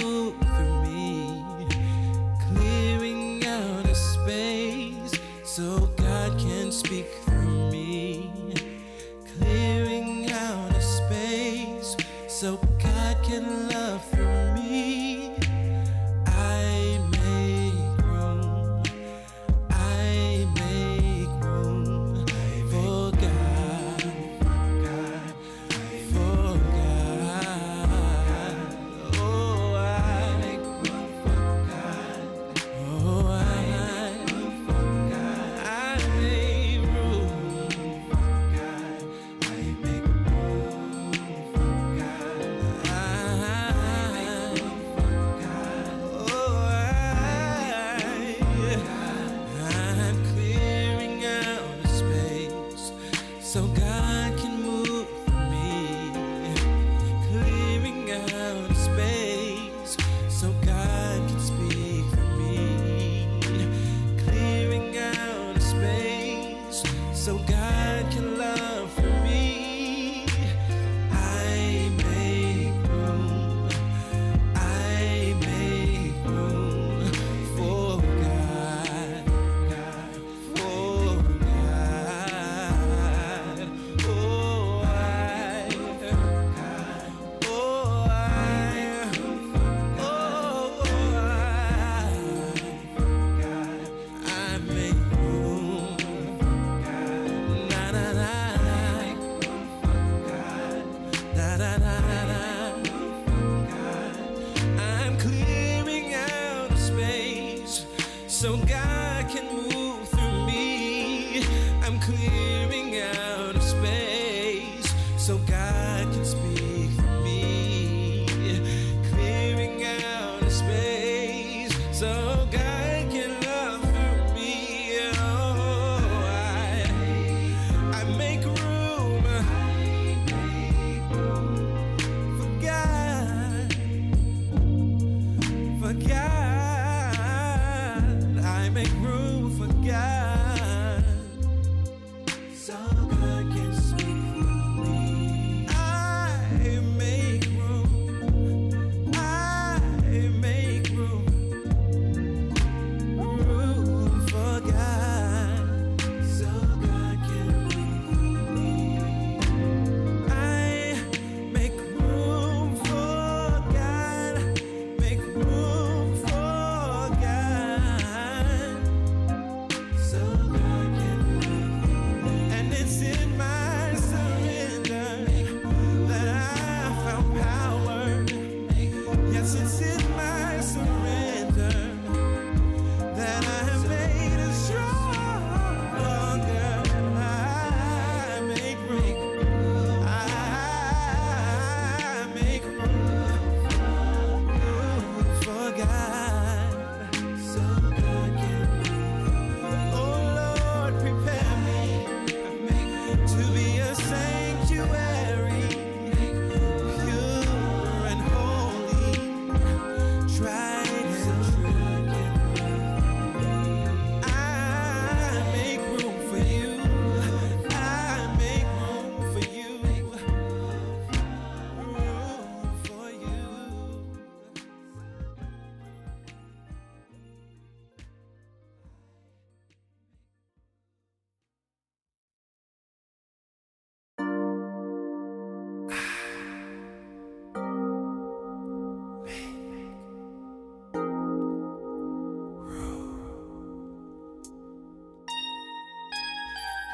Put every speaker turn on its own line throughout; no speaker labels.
move through me, clearing out a space so God can speak through me, clearing out a space so God can love through me. I make room, I make room for God, for God. Oh, I make room for God. Oh, I make room for God. I make room for God. I make room for God. I make room for God. Oh, I'm clearing out a space so God can move through me, clearing out a space so God can speak through me, clearing out a space so God can love through me. I make room, I make room for God, for God. Oh, I make room. Na na na, na na na. I'm clearing out a space so God can move through me. I'm clearing out a space so God can speak through me, clearing out a space so God can love through me. Oh, I make room for God, for God. I make room for God so God can speak through me. I make room, I make room for God so God can move through me. I make room for God, make room for God so God can move through me. And it's in my surrender that I found power. Yes, it's in my surrender that I am made as stronger. I make room, I make room for God so God can move. Oh Lord, prepare me to be a sanctuary, pure and holy, tried and true. I make room for you, I make room for you, room for you.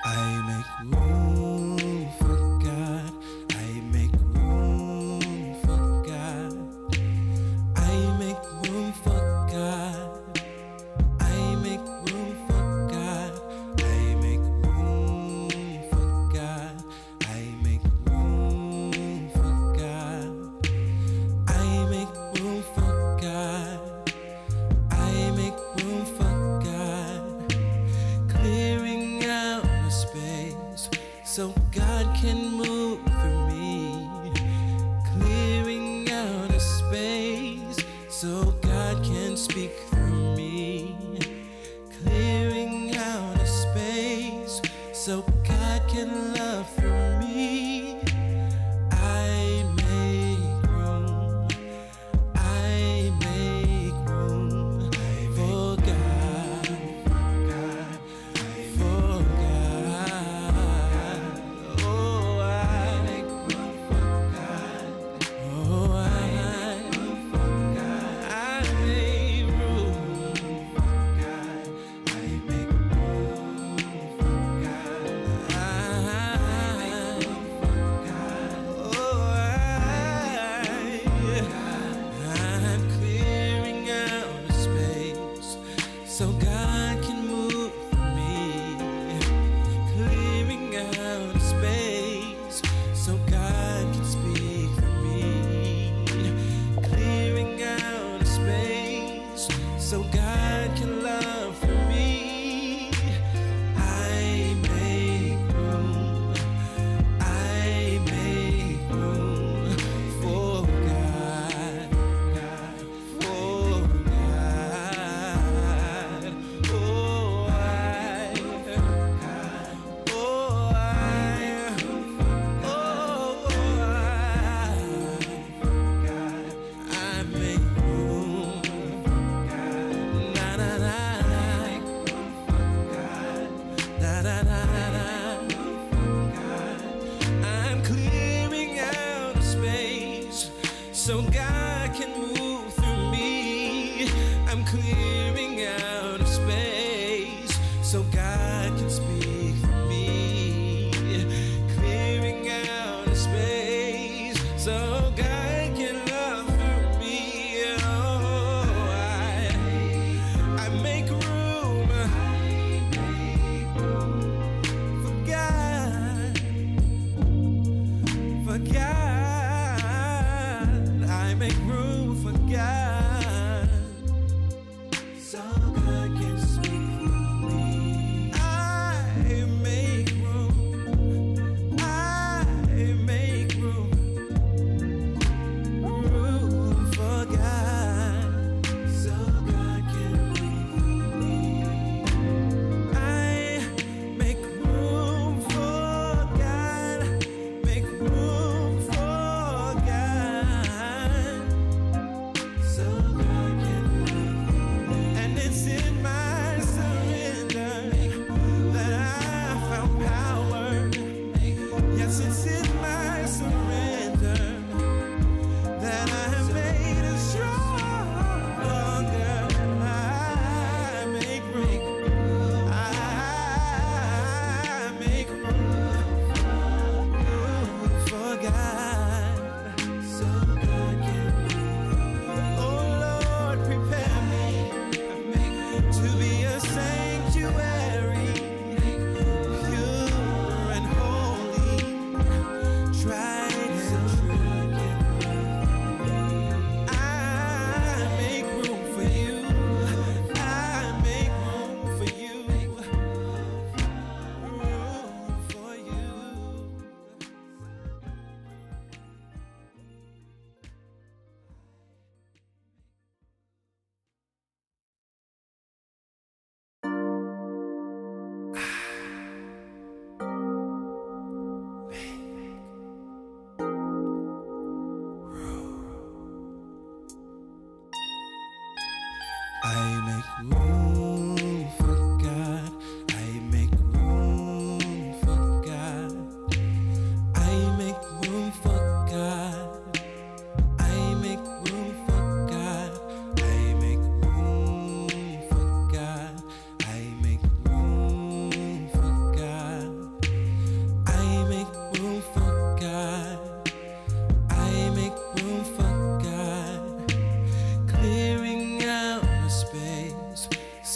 I make room for God, I make room for God, I make room for God, I make room for God, I make room for God, I make room for God, I make room for God, I make room for God, clearing out a space so God can move through me, clearing out a space so God can speak through me, clearing out a space so God can love through me. I make room, I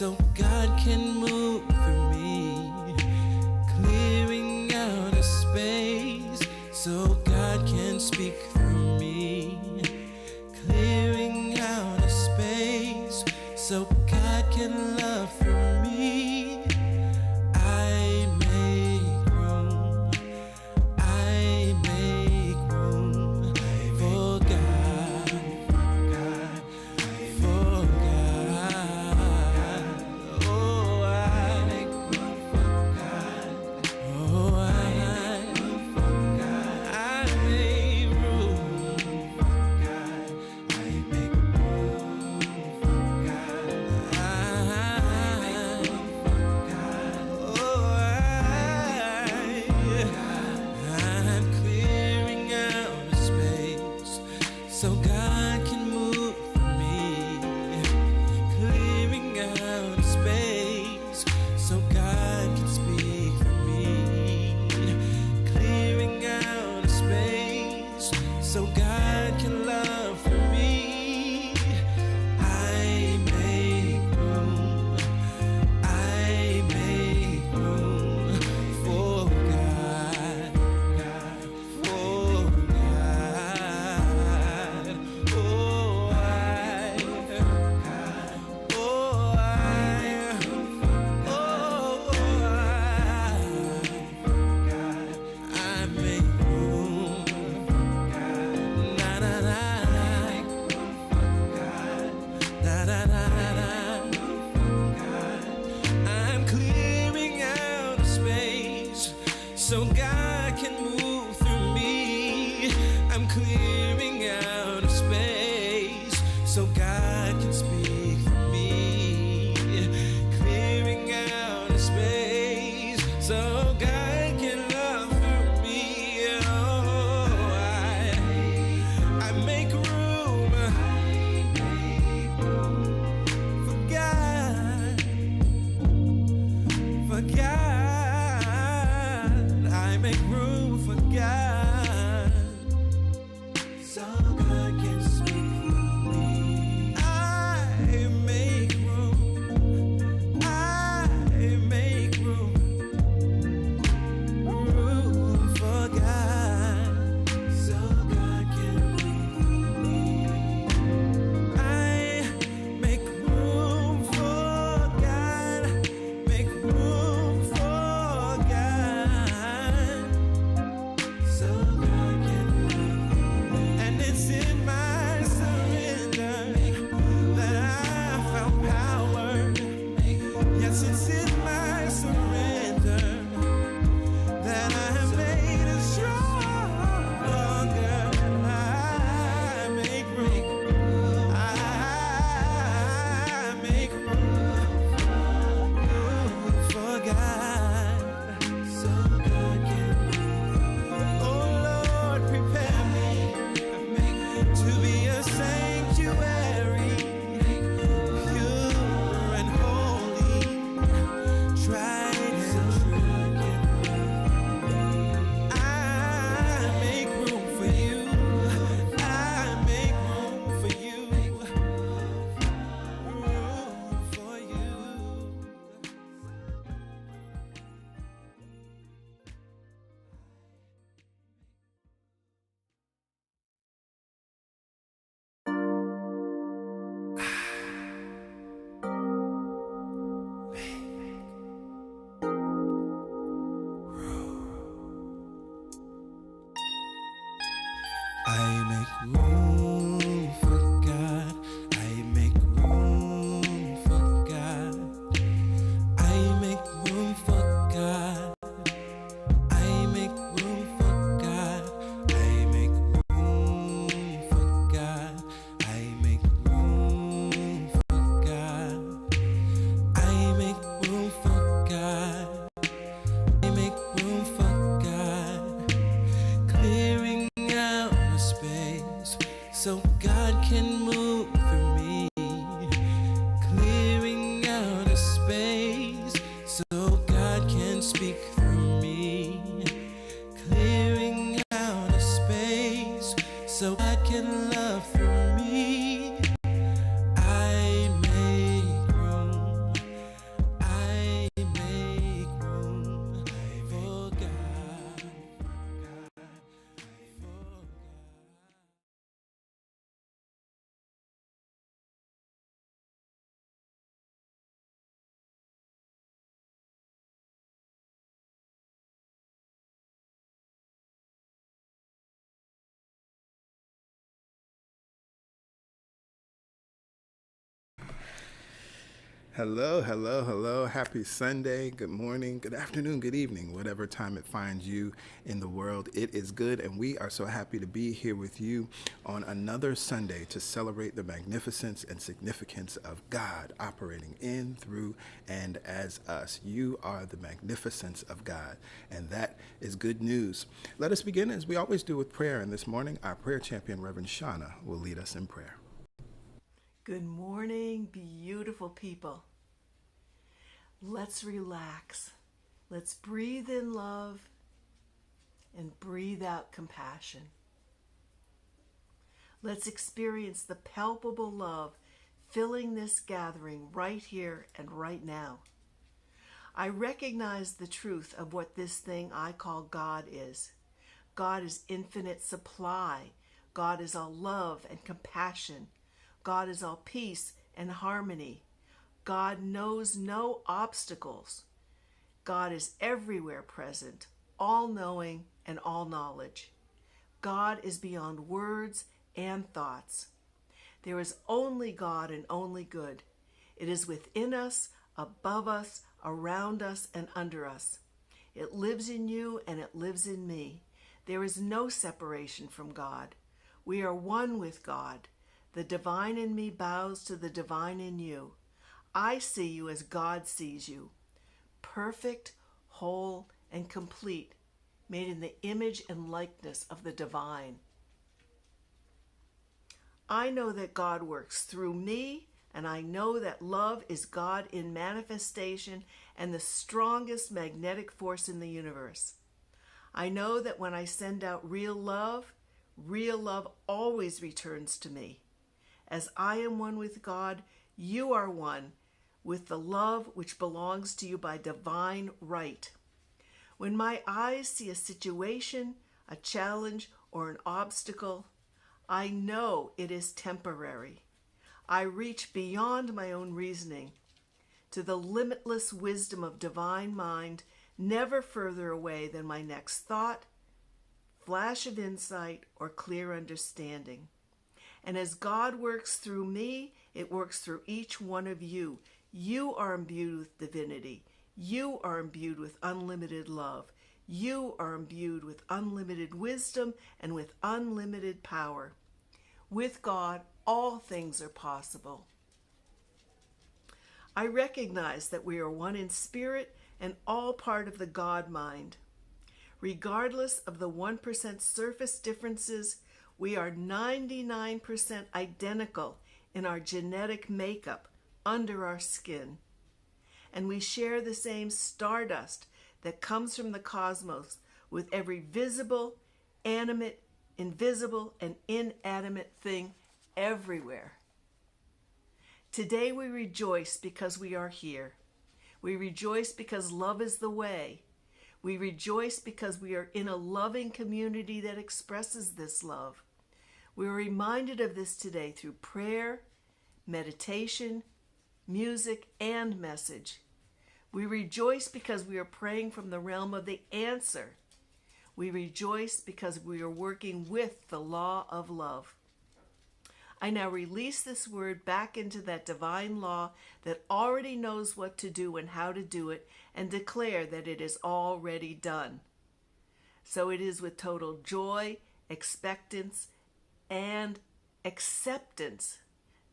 so God can move through me, clearing out a space so God can speak through me, clearing out a space so God can love through me. I make room, I make room for God, for God. Oh, I make room for God. Oh, I make room for God. I make room for God. I'm clearing out a space so God can move through me, clearing out a space so God can speak through me, clearing out a space so God can love through me. I make room, I make room for God, for God. Oh, I make room. Na na na, na na na na. I'm clearing out a space so God can move through me. I'm clearing out a space so God can speak through me, clearing out a space so God can love through me. Oh, I make room for God, for God. I make room for God so God can speak through me. I
Hello, hello, hello. Happy Sunday. Good morning, good afternoon, good evening, whatever time it finds you in the world. It is good, and we are so happy to be here with you on another Sunday to celebrate the magnificence and significance of God operating in, through, and as us. You are the magnificence of God, and that is good news. Let us begin as we always do with prayer, and this morning our prayer champion, Reverend Shauna, will lead us in prayer.
Good morning, beautiful people. Let's relax. Let's breathe in love and breathe out compassion. Let's experience the palpable love filling this gathering right here and right now. I recognize the truth of what this thing I call God is. God is infinite supply. God is all love and compassion. God is all peace and harmony. God knows no obstacles. God is everywhere present, all-knowing and all-knowledge. God is beyond words and thoughts. There is only God and only good. It is within us, above us, around us, and under us. It lives in you and it lives in me. There is no separation from God. We are one with God. The divine in me bows to the divine in you. I see you as God sees you, perfect, whole, and complete, made in the image and likeness of the divine. I know that God works through me, and I know that love is God in manifestation and the strongest magnetic force in the universe. I know that when I send out real love always returns to me. As I am one with God, you are one with the love which belongs to you by divine right. When my eyes see a situation, a challenge, or an obstacle, I know it is temporary. I reach beyond my own reasoning to the limitless wisdom of divine mind, never further away than my next thought, flash of insight, or clear understanding. And as God works through me, it works through each one of you. You are imbued with divinity. You are imbued with unlimited love. You are imbued with unlimited wisdom and with unlimited power. With God, all things are possible. I recognize that we are one in spirit and all part of the God mind. Regardless of the 1% surface differences, we are 99% identical in our genetic makeup under our skin. And we share the same stardust that comes from the cosmos with every visible, animate, invisible, and inanimate thing everywhere. Today we rejoice because we are here. We rejoice because love is the way. We rejoice because we are in a loving community that expresses this love. We are reminded of this today through prayer, meditation, music, and message. We rejoice because we are praying from the realm of the answer. We rejoice because we are working with the law of love. I now release this word back into that divine law that already knows what to do and how to do it, and declare that it is already done. So it is with total joy, expectance, and acceptance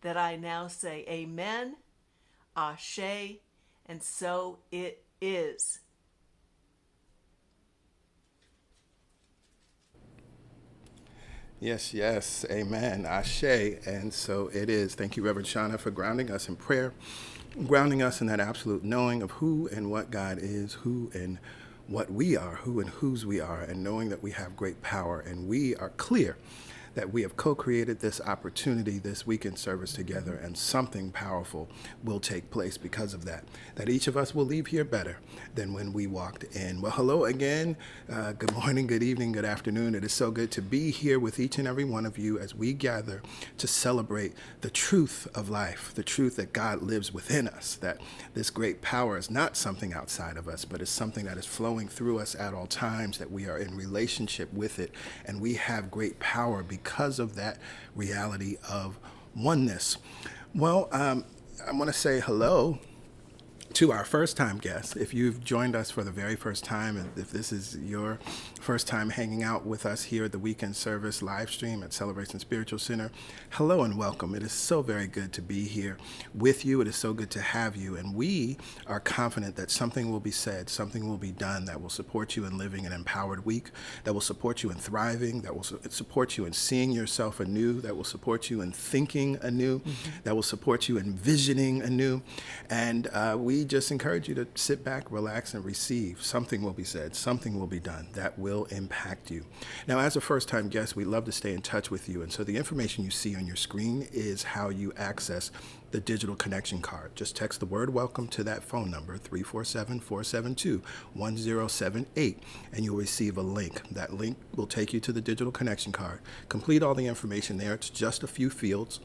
that I now say amen, ashe, and so it is.
Yes, yes, amen, ashe, and so it is. Thank you, Reverend Shauna, for grounding us in prayer, grounding us in that absolute knowing of who and what God is, who and what we are, who and whose we are, and knowing that we have great power, and we are clear that we have co-created this opportunity, this weekend service together, and something powerful will take place because of that. That each of us will leave here better than when we walked in. Well, hello again. Good morning, good evening, good afternoon. It is so good to be here with each and every one of you as we gather to celebrate the truth of life, the truth that God lives within us, that this great power is not something outside of us, but is something that is flowing through us at all times, that we are in relationship with it, and we have great power because of that reality of oneness. Well, I want to say hello To our first-time guests, if you've joined us for the very first time, and if this is your first time hanging out with us here at the weekend service live stream at Celebration Spiritual Center, hello and welcome. It is so very good to be here with you. It is so good to have you, and we are confident that something will be said, something will be done that will support you in living an empowered week, that will support you in thriving, that will support you in seeing yourself anew, that will support you in thinking anew, that will support you in visioning anew, and we just encourage you to sit back, relax, and receive. Something will be said, something will be done that will impact you. Now, as a first-time guest, we love to stay in touch with you, and so the information you see on your screen is how you access the digital connection card. Just text the word welcome to that phone number, 347-472-1078, and you'll receive a link. That link will take you to the digital connection card. Complete all the information there. It's just a few fields.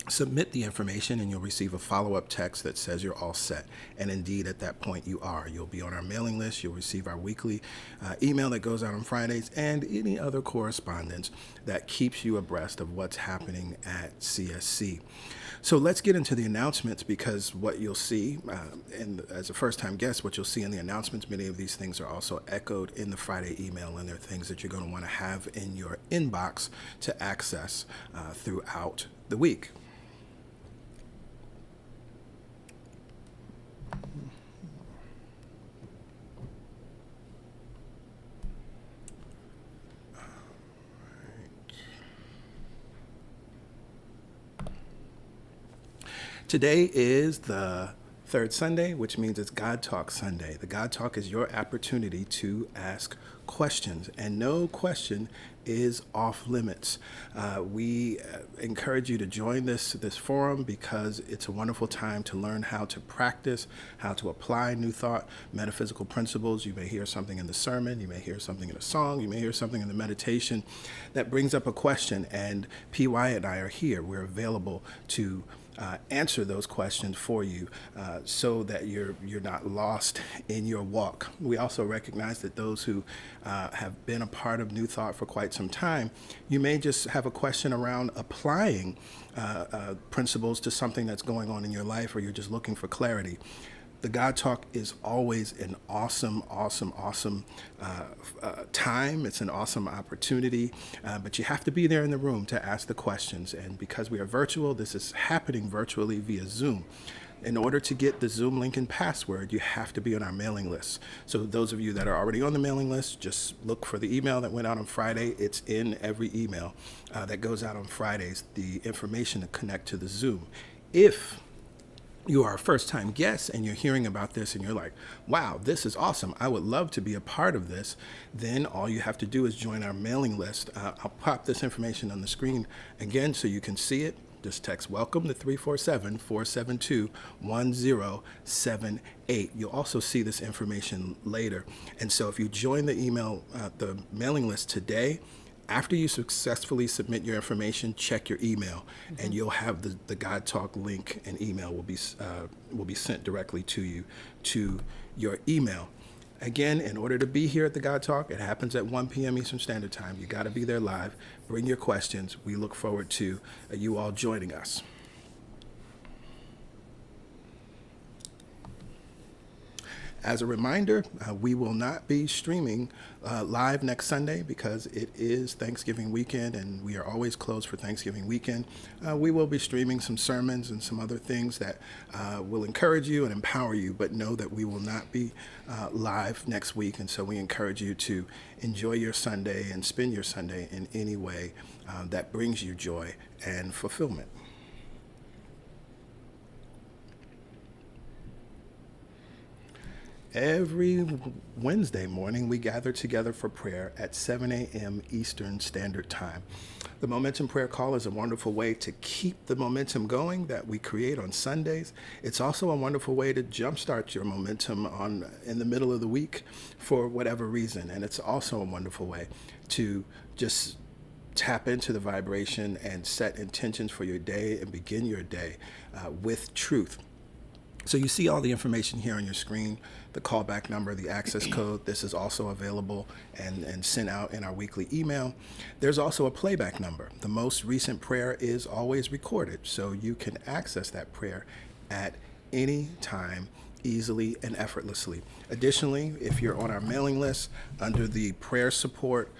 Submit the information and you'll receive a follow-up text that says you're all set. And indeed, at that point, you are. You'll be on our mailing list. You'll receive our weekly email that goes out on Fridays and any other correspondence that keeps you abreast of what's happening at CSC. So let's get into the announcements, because what you'll see, and as a first-time guest, what you'll see in the announcements, many of these things are also echoed in the Friday email, and they're things that you're going to want to have in your inbox to access throughout the week. Today is the third Sunday, which means it's God Talk Sunday. The God Talk is your opportunity to ask questions, and no question is off limits. We encourage you to join this forum because it's a wonderful time to learn how to practice, how to apply new thought, metaphysical principles. You may hear something in the sermon, you may hear something in a song, you may hear something in the meditation that brings up a question, and PY and I are here. We're available to answer those questions for you so that you're not lost in your walk. We also recognize that those who have been a part of New Thought for quite some time, you may just have a question around applying principles to something that's going on in your life, or you're just looking for clarity. The God Talk is always an awesome time. It's an awesome opportunity, but you have to be there in the room to ask the questions. And because we are virtual, this is happening virtually via Zoom. In order to get the Zoom link and password, you have to be on our mailing list. So those of you that are already on the mailing list, just look for the email that went out on Friday. It's in every email that goes out on Fridays, the information to connect to the Zoom. If you are a first-time guest and you're hearing about this and you're like, wow, this is awesome, I would love to be a part of this, then all you have to do is join our mailing list. I'll pop this information on the screen again so you can see it. Just text welcome to 347-472-1078. You'll also see this information later. And so if you join the the mailing list today, after you successfully submit your information, check your email, and you'll have the God Talk link and email will be sent directly to you to your email. Again, in order to be here at the God Talk, it happens at 1 p.m. Eastern Standard Time. You got to be there live. Bring your questions. We look forward to you all joining us. As a reminder, we will not be streaming live next Sunday because it is Thanksgiving weekend and we are always closed for Thanksgiving weekend. We will be streaming some sermons and some other things that will encourage you and empower you, but know that we will not be live next week. And so we encourage you to enjoy your Sunday and spend your Sunday in any way that brings you joy and fulfillment. Every Wednesday morning, we gather together for prayer at 7 a.m. Eastern Standard Time. The Momentum Prayer Call is a wonderful way to keep the momentum going that we create on Sundays. It's also a wonderful way to jumpstart your momentum in the middle of the week for whatever reason. And it's also a wonderful way to just tap into the vibration and set intentions for your day and begin your day with truth. So you see all the information here on your screen, the callback number, the access code. This is also available and sent out in our weekly email. There's also a playback number. The most recent prayer is always recorded, so you can access that prayer at any time easily and effortlessly. Additionally, if you're on our mailing list, under the prayer support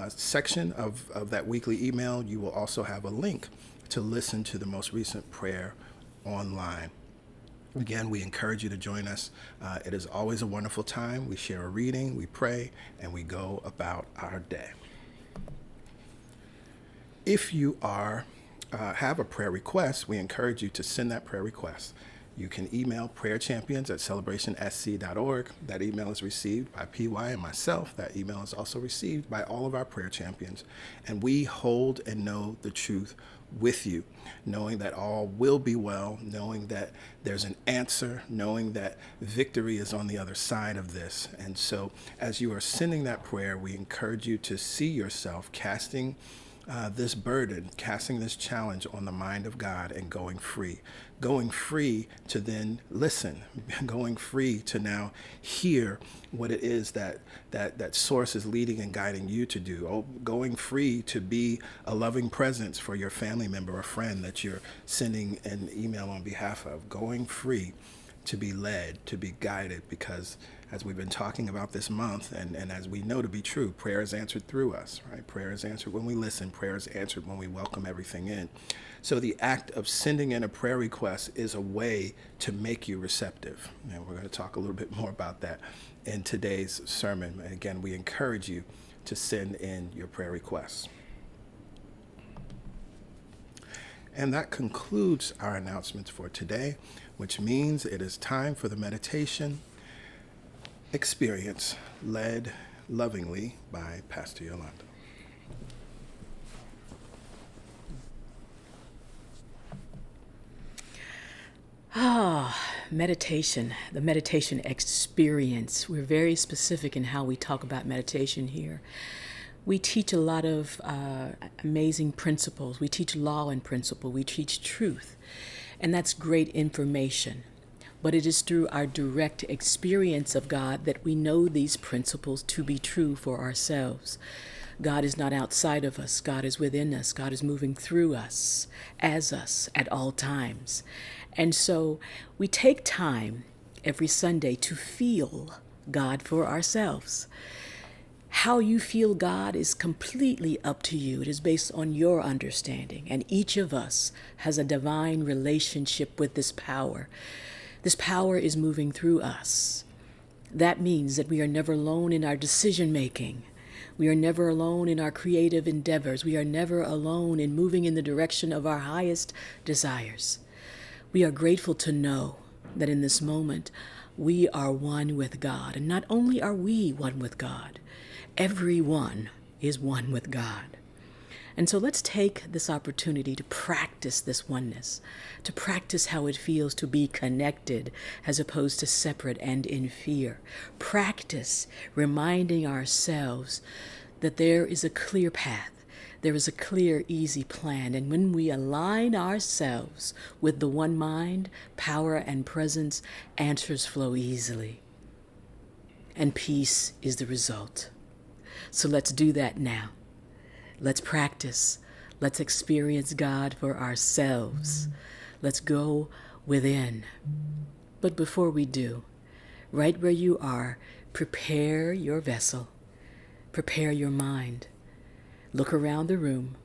section of that weekly email, you will also have a link to listen to the most recent prayer online. Again, we encourage you to join us. It is always a wonderful time. We share a reading, we pray, and we go about our day. If you have a prayer request, we encourage you to send that prayer request. You can email prayerchampions@celebratonsc.org. That email is received by PY and myself. That email is also received by all of our prayer champions. And we hold and know the truth with you, knowing that all will be well, knowing that there's an answer, knowing that victory is on the other side of this. And so as you are sending that prayer, we encourage you to see yourself casting this burden, casting this challenge on the mind of God and going free to then listen, going free to now hear what it is that source is leading and guiding you to do, going free to be a loving presence for your family member or friend that you're sending an email on behalf of, going free to be led, to be guided, because as we've been talking about this month, and as we know to be true, prayer is answered through us, right? Prayer is answered when we listen. Prayer is answered when we welcome everything in. So the act of sending in a prayer request is a way to make you receptive. And we're going to talk a little bit more about that in today's sermon. And again, we encourage you to send in your prayer requests. And that concludes our announcements for today, which means it is time for the meditation experience, led lovingly by Pastor Yolanda.
Meditation, the meditation experience. We're very specific in how we talk about meditation here. We teach a lot of amazing principles. We teach law and principle. We teach truth. And that's great information. But it is through our direct experience of God that we know these principles to be true for ourselves. God is not outside of us. God is within us. God is moving through us, as us, at all times. And so we take time every Sunday to feel God for ourselves. How you feel God is completely up to you. It is based on your understanding. And each of us has a divine relationship with this power. This power is moving through us. That means that we are never alone in our decision making. We are never alone in our creative endeavors. We are never alone in moving in the direction of our highest desires. We are grateful to know that in this moment, we are one with God. And not only are we one with God, everyone is one with God. And so let's take this opportunity to practice this oneness, to practice how it feels to be connected as opposed to separate and in fear. Practice reminding ourselves that there is a clear path. There is a clear, easy plan. And when we align ourselves with the one mind, power and presence, answers flow easily. And peace is the result. So let's do that now. Let's practice. Let's experience God for ourselves. Let's go within. But before we do, right where you are, prepare your vessel. Prepare your mind. Look around the room.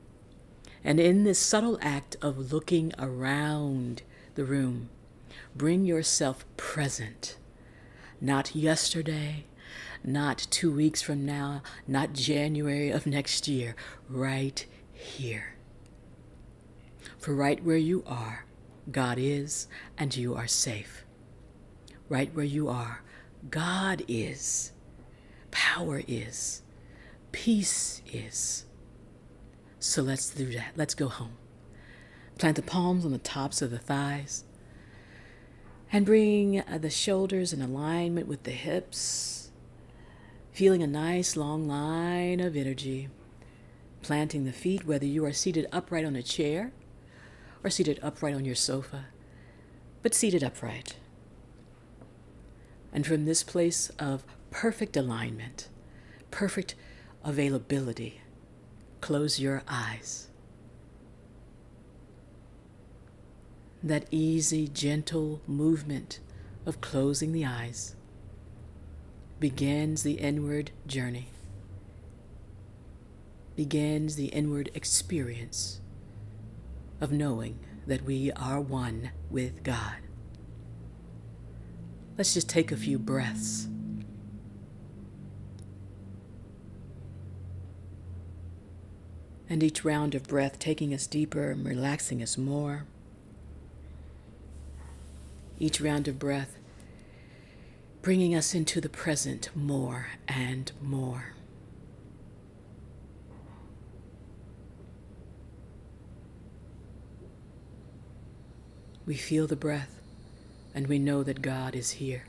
And in this subtle act of looking around the room, bring yourself present. Not yesterday, not 2 weeks from now, not January of next year, right here. For right where you are, God is, and you are safe. Right where you are, God is, power is, peace is. So let's do that. Let's go home. Plant the palms on the tops of the thighs and bring the shoulders in alignment with the hips. Feeling a nice long line of energy, planting the feet, whether you are seated upright on a chair or seated upright on your sofa, but seated upright. And from this place of perfect alignment, perfect availability, close your eyes. That easy, gentle movement of closing the eyes begins the inward journey, begins the inward experience of knowing that we are one with God. Let's just take a few breaths. And each round of breath taking us deeper and relaxing us more. Each round of breath bringing us into the present more and more. We feel the breath and we know that God is here.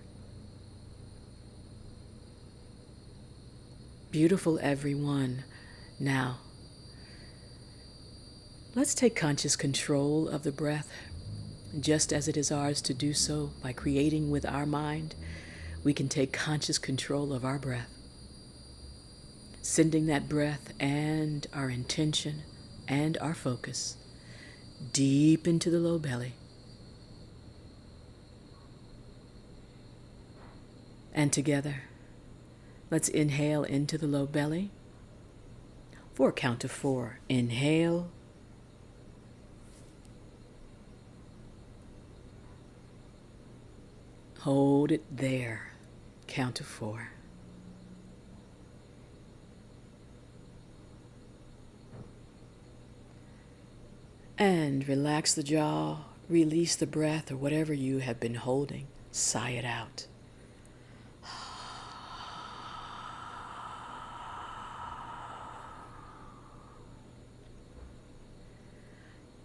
Beautiful everyone. Now, let's take conscious control of the breath, just as it is ours to do so by creating with our mind. We can take conscious control of our breath, sending that breath and our intention and our focus deep into the low belly. And together, let's inhale into the low belly for a count of 4. Inhale. Hold it there. Count of 4. And relax the jaw, release the breath or whatever you have been holding. Sigh it out.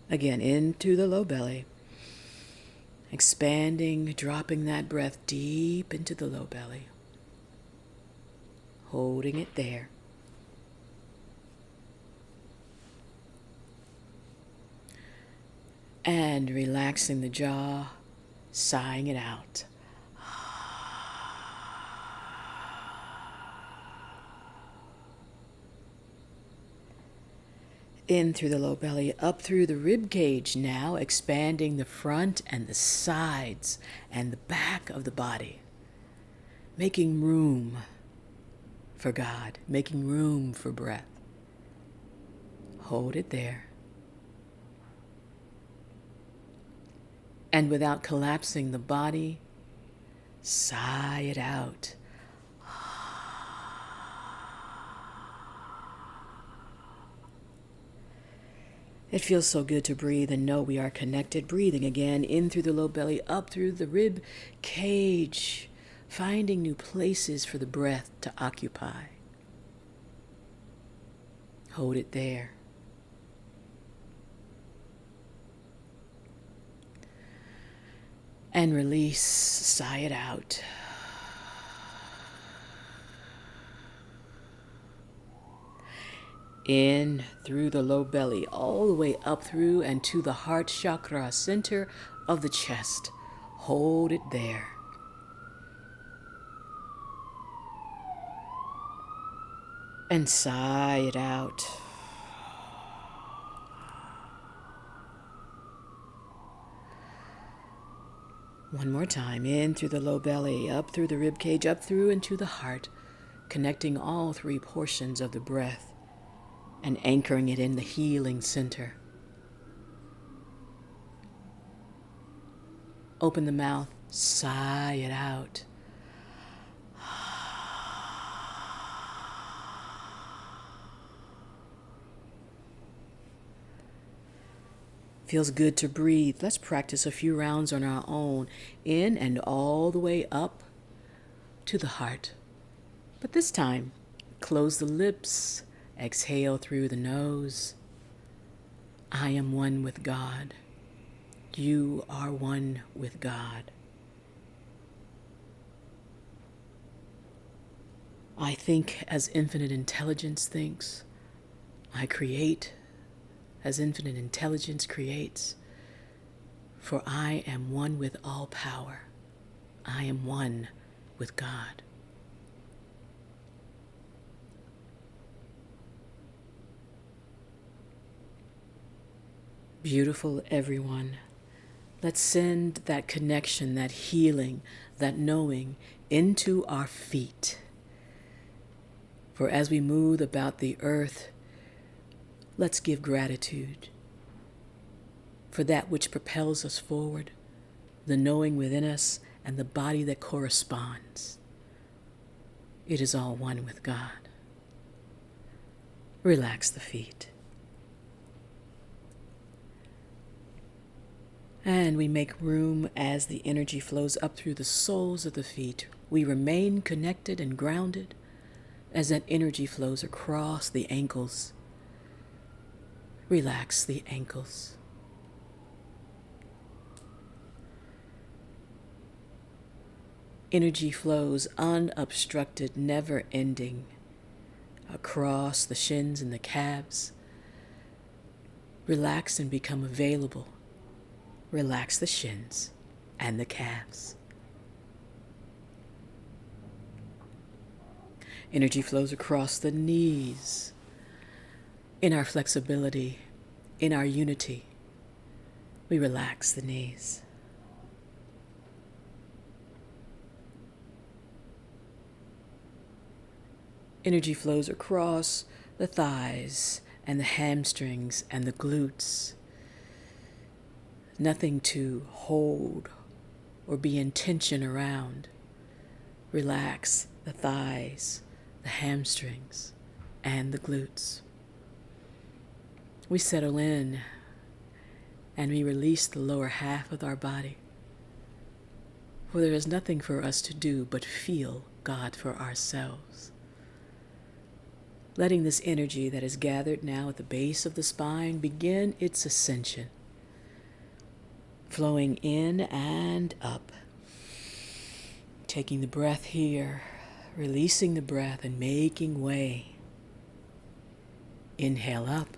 Again, into the low belly. Expanding, dropping that breath deep into the low belly. Holding it there. And relaxing the jaw, sighing it out. In through the low belly, up through the rib cage now, expanding the front and the sides and the back of the body. Making room for God, making room for breath. Hold it there. And without collapsing the body, sigh it out. It feels so good to breathe and know we are connected. Breathing again in through the low belly, up through the rib cage, finding new places for the breath to occupy. Hold it there. And release, sigh it out. In through the low belly, all the way up through and to the heart chakra, center of the chest. Hold it there. And sigh it out. One more time, in through the low belly, up through the rib cage, up through into the heart, connecting all 3 portions of the breath and anchoring it in the healing center. Open the mouth, sigh it out. Feels good to breathe. Let's practice a few rounds on our own, in and all the way up to the heart. But this time, close the lips, exhale through the nose. I am one with God. You are one with God. I think as infinite intelligence thinks. I create as infinite intelligence creates. For I am one with all power. I am one with God. Beautiful everyone. Let's send that connection, that healing, that knowing into our feet. For as we move about the earth, let's give gratitude for that which propels us forward, the knowing within us, and the body that corresponds. It is all one with God. Relax the feet. And we make room as the energy flows up through the soles of the feet. We remain connected and grounded as that energy flows across the ankles. Relax the ankles. Energy flows unobstructed, never ending, across the shins and the calves. Relax and become available. Relax the shins and the calves. Energy flows across the knees. In our flexibility, in our unity, we relax the knees. Energy flows across the thighs and the hamstrings and the glutes. Nothing to hold or be in tension around. Relax the thighs, the hamstrings, and the glutes. We settle in and we release the lower half of our body. For there is nothing for us to do but feel God for ourselves. Letting this energy that is gathered now at the base of the spine begin its ascension, flowing in and up. Taking the breath here, releasing the breath and making way. Inhale up.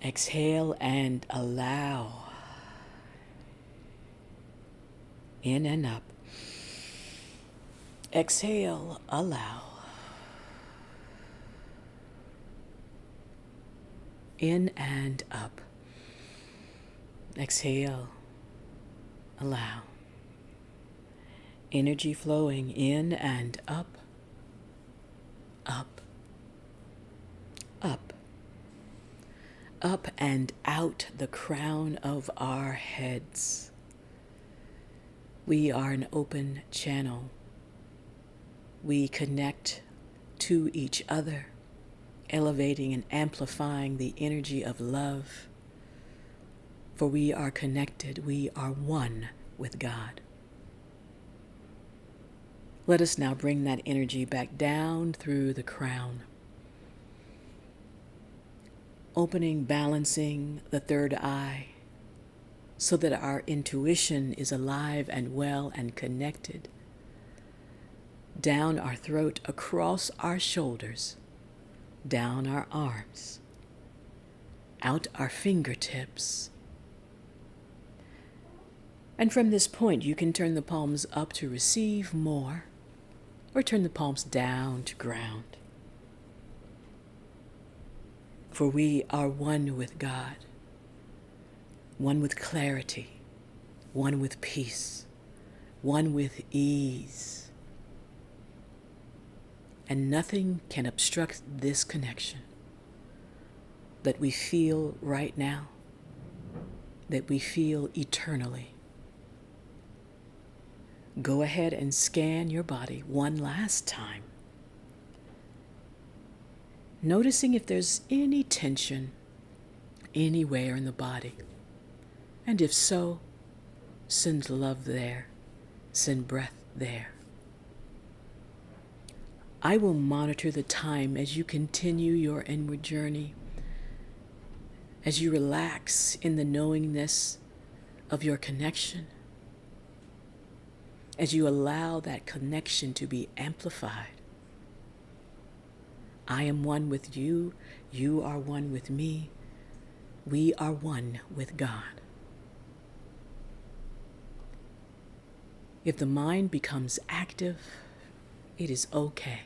Exhale and allow. In and up. Exhale, allow. In and up. Exhale, allow. Energy flowing in and up, up, up, up and out the crown of our heads. We are an open channel. We connect to each other, elevating and amplifying the energy of love. For we are connected, we are one with God. Let us now bring that energy back down through the crown. Opening, balancing the third eye so that our intuition is alive and well and connected. Down our throat, across our shoulders, down our arms, out our fingertips. And from this point, you can turn the palms up to receive more, or turn the palms down to ground. For we are one with God, one with clarity, one with peace, one with ease. And nothing can obstruct this connection that we feel right now, that we feel eternally. Go ahead and scan your body one last time, noticing if there's any tension anywhere in the body. And if so, send love there, send breath there. I will monitor the time as you continue your inward journey, as you relax in the knowingness of your connection, as you allow that connection to be amplified. I am one with you, you are one with me, we are one with God. If the mind becomes active, it is okay.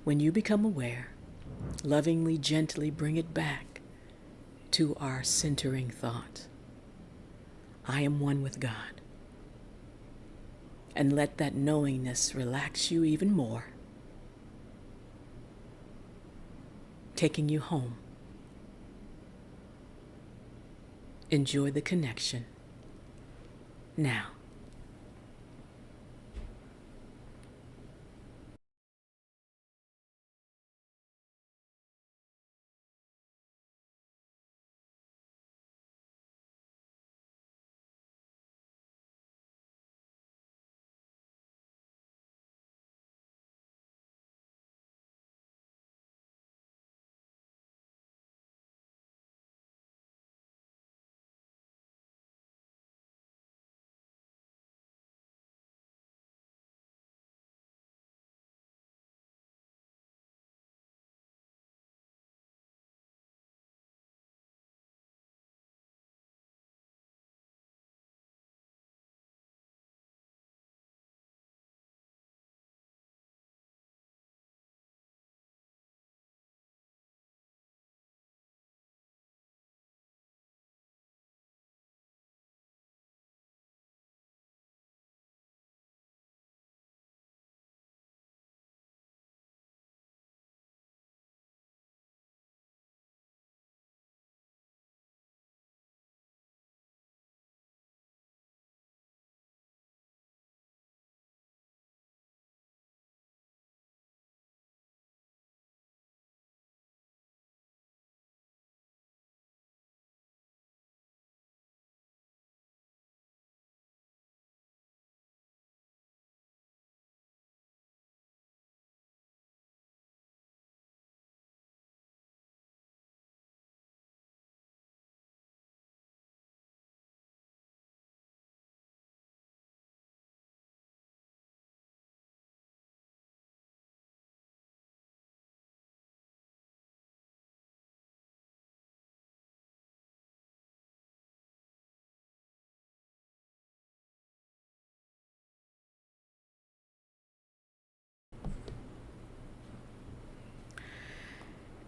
When you become aware, lovingly, gently bring it back to our centering thought. I am one with God. And let that knowingness relax you even more, taking you home. Enjoy the connection now.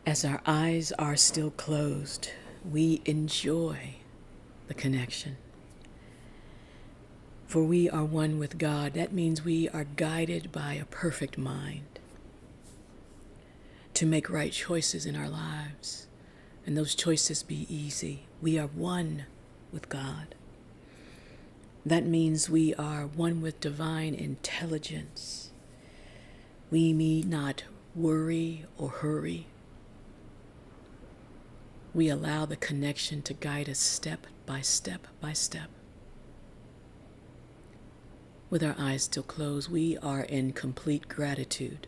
As our eyes are still closed, we enjoy the connection. For we are one with God. That means we are guided by a perfect mind to make right choices in our lives, and those choices be easy. We are one with God. That means we are one with divine intelligence. We need not worry or hurry. We allow the connection to guide us step by step by step. With our eyes still closed, we are in complete gratitude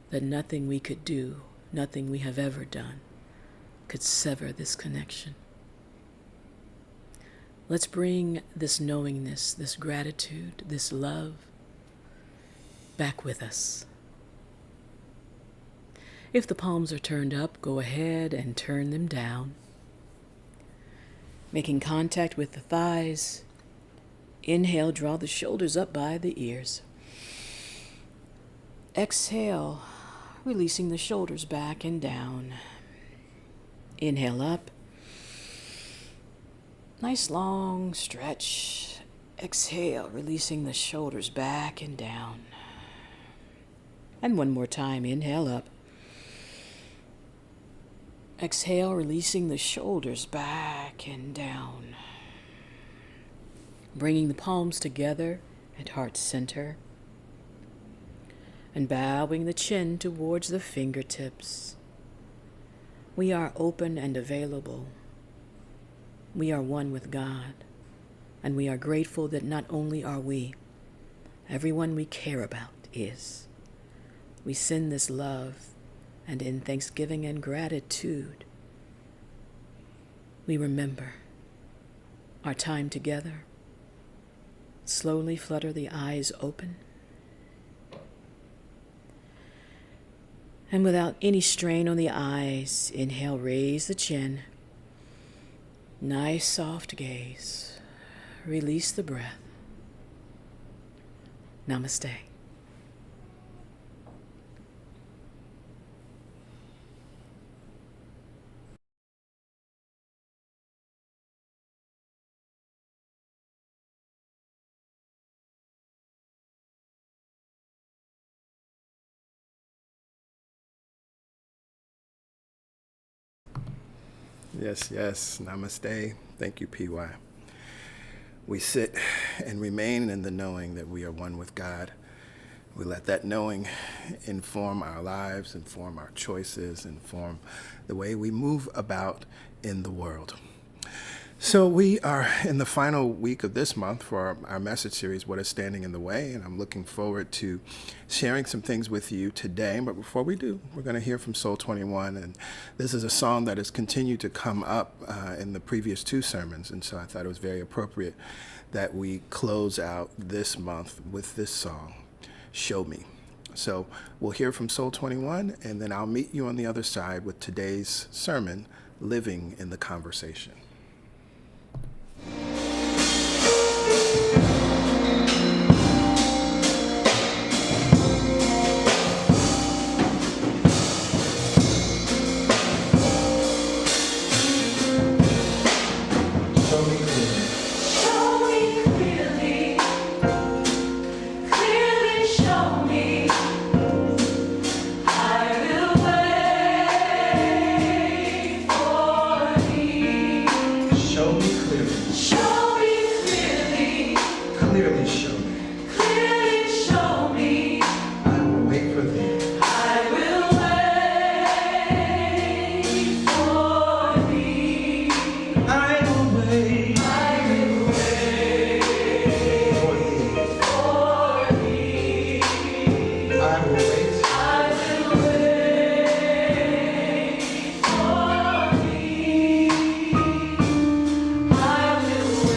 that nothing we could do, nothing we have ever done, could sever this connection. Let's bring this knowingness, this gratitude, this love back with us. If the palms are turned up, go ahead and turn them down. Making contact with the thighs. Inhale, draw the shoulders up by the ears. Exhale, releasing the shoulders back and down. Inhale up. Nice long stretch. Exhale, releasing the shoulders back and down. And one more time, inhale up. Exhale, releasing the shoulders back and down. Bringing the palms together at heart center. And bowing the chin towards the fingertips. We are open and available. We are one with God. And we are grateful that not only are we, everyone we care about is. We send this love, and in thanksgiving and gratitude, we remember our time together. Slowly flutter the eyes open. And without any strain on the eyes, inhale, raise the chin. Nice soft gaze. Release the breath. Namaste.
Yes, yes. Namaste. Thank you, PY. We sit and remain in the knowing that we are one with God. We let that knowing inform our lives, inform our choices, inform the way we move about in the world. So we are in the final week of this month for our message series, What is Standing in the Way? And I'm looking forward to sharing some things with you today. But before we do, we're going to hear from Soul 21. And this is a song that has continued to come up in the previous two sermons. And so I thought it was very appropriate that we close out this month with this song, Show Me. So we'll hear from Soul 21, and then I'll meet you on the other side with today's sermon, Living in the Conversation.
I will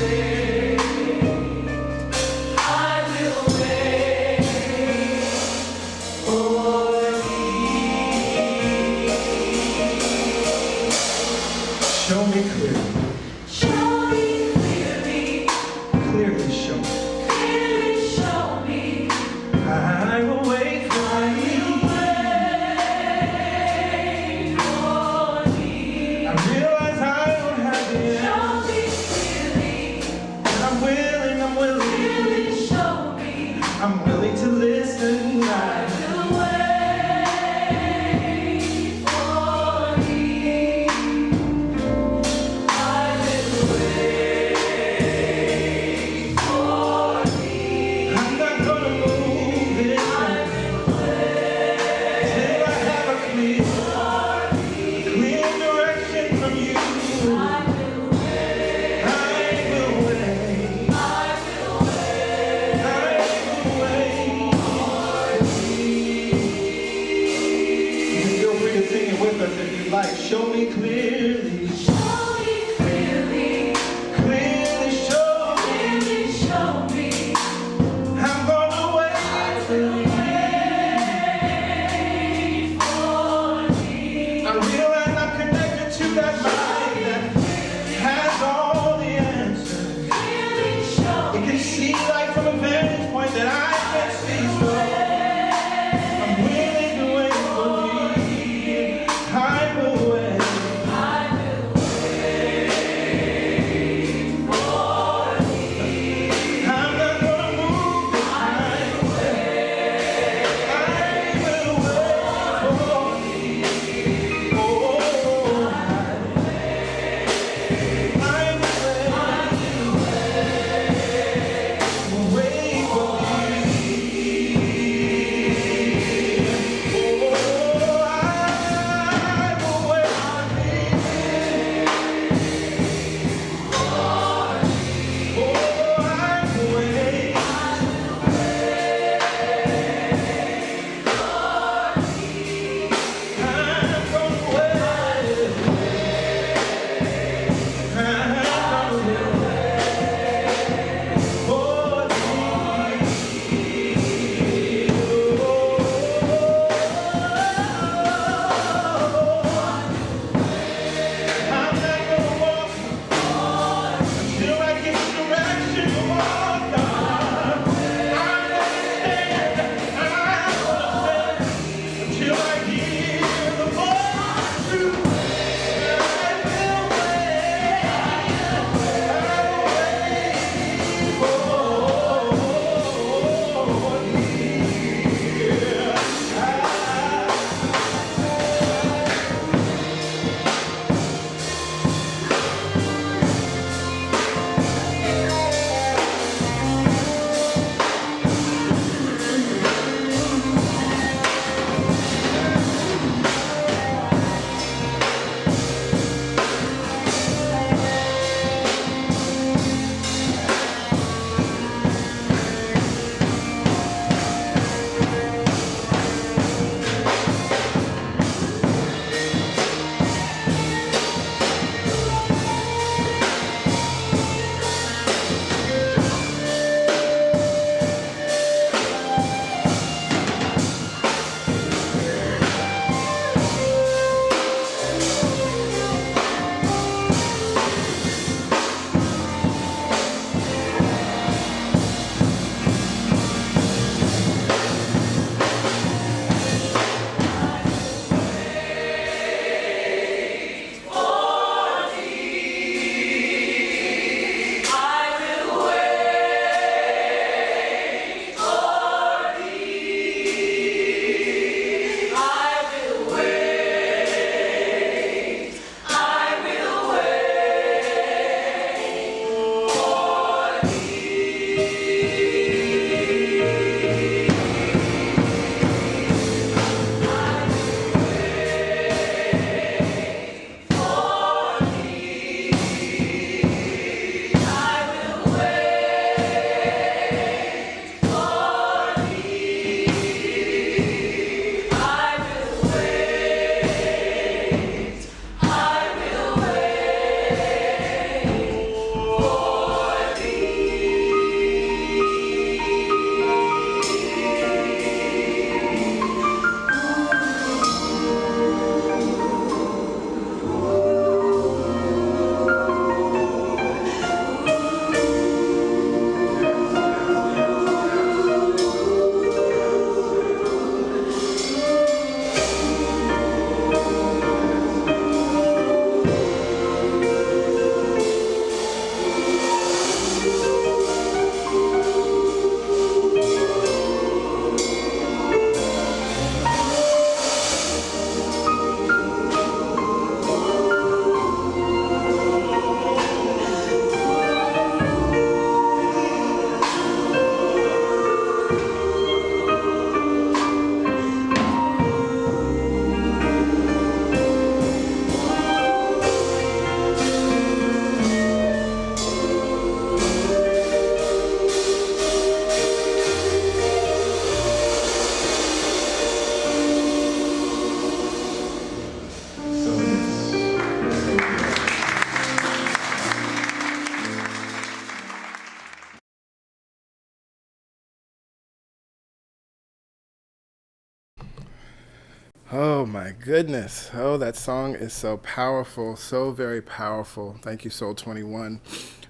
Oh my goodness. Oh, that song is so powerful, so very powerful. Thank you, Soul 21,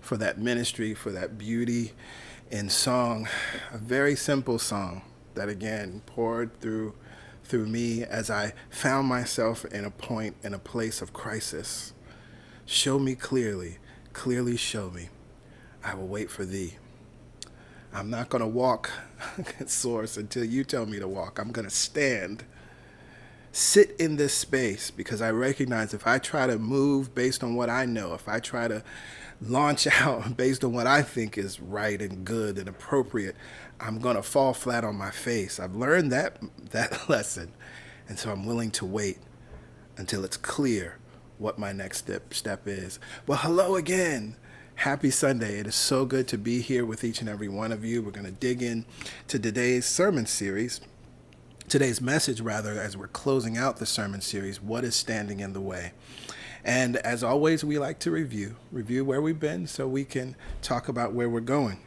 for that ministry, for that beauty in song. A very simple song that again poured through me as I found myself in a place of crisis. Show me clearly, clearly show me. I will wait for thee. I'm not going to walk, source, until you tell me to walk. I'm going to stand, sit in this space, because I recognize if I try to move based on what I know, if I try to launch out based on what I think is right and good and appropriate, I'm going to fall flat on my face. I've learned that lesson. And so I'm willing to wait until it's clear what my next step is. Well, hello again. Happy Sunday. It is so good to be here with each and every one of you. We're going to dig in to today's sermon series, today's message rather, as we're closing out the sermon series, What is Standing in the Way? And as always, we like to review where we've been so we can talk about where we're going.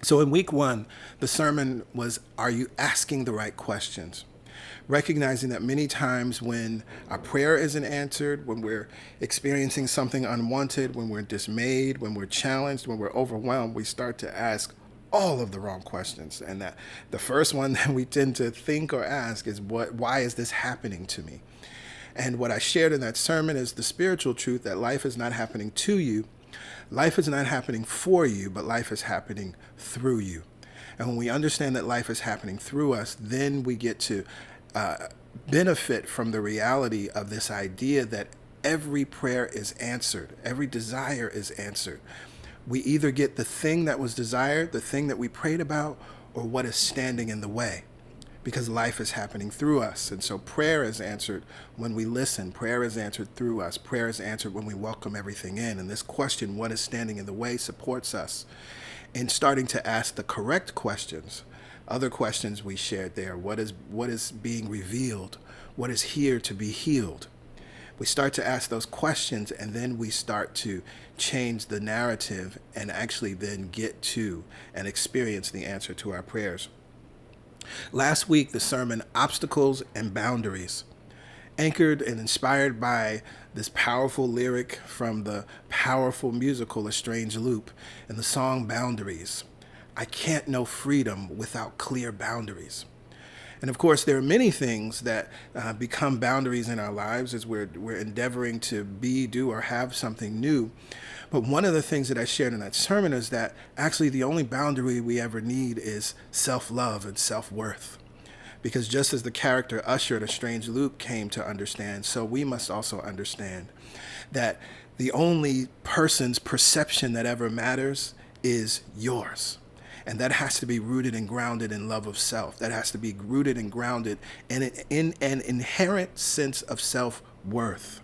So in week 1, the sermon was, Are you asking the right questions? Recognizing that many times when our prayer isn't answered, when we're experiencing something unwanted, when we're dismayed, when we're challenged, when we're overwhelmed, we start to ask all of the wrong questions. And that the first one that we tend to think or ask is, why is this happening to me? And what I shared in that sermon is the spiritual truth that life is not happening to you. Life is not happening for you, but life is happening through you. And when we understand that life is happening through us, then we get to benefit from the reality of this idea that every prayer is answered, every desire is answered. We either get the thing that was desired, the thing that we prayed about, or what is standing in the way, because life is happening through us. And so prayer is answered when we listen. Prayer is answered through us. Prayer is answered when we welcome everything in. And this question, what is standing in the way, supports us in starting to ask the correct questions. Other questions we shared there. What is being revealed? What is here to be healed? We start to ask those questions, and then we start to change the narrative and actually then get to and experience the answer to our prayers. Last week, the sermon, Obstacles and Boundaries, anchored and inspired by this powerful lyric from the powerful musical A Strange Loop and the song Boundaries. I can't know freedom without clear boundaries. And of course, there are many things that become boundaries in our lives as we're endeavoring to be, do, or have something new. But one of the things that I shared in that sermon is that actually the only boundary we ever need is self-love and self-worth. Because just as the character Usher in A Strange Loop came to understand, so we must also understand that the only person's perception that ever matters is yours. And that has to be rooted and grounded in love of self. That has to be rooted and grounded in an inherent sense of self-worth.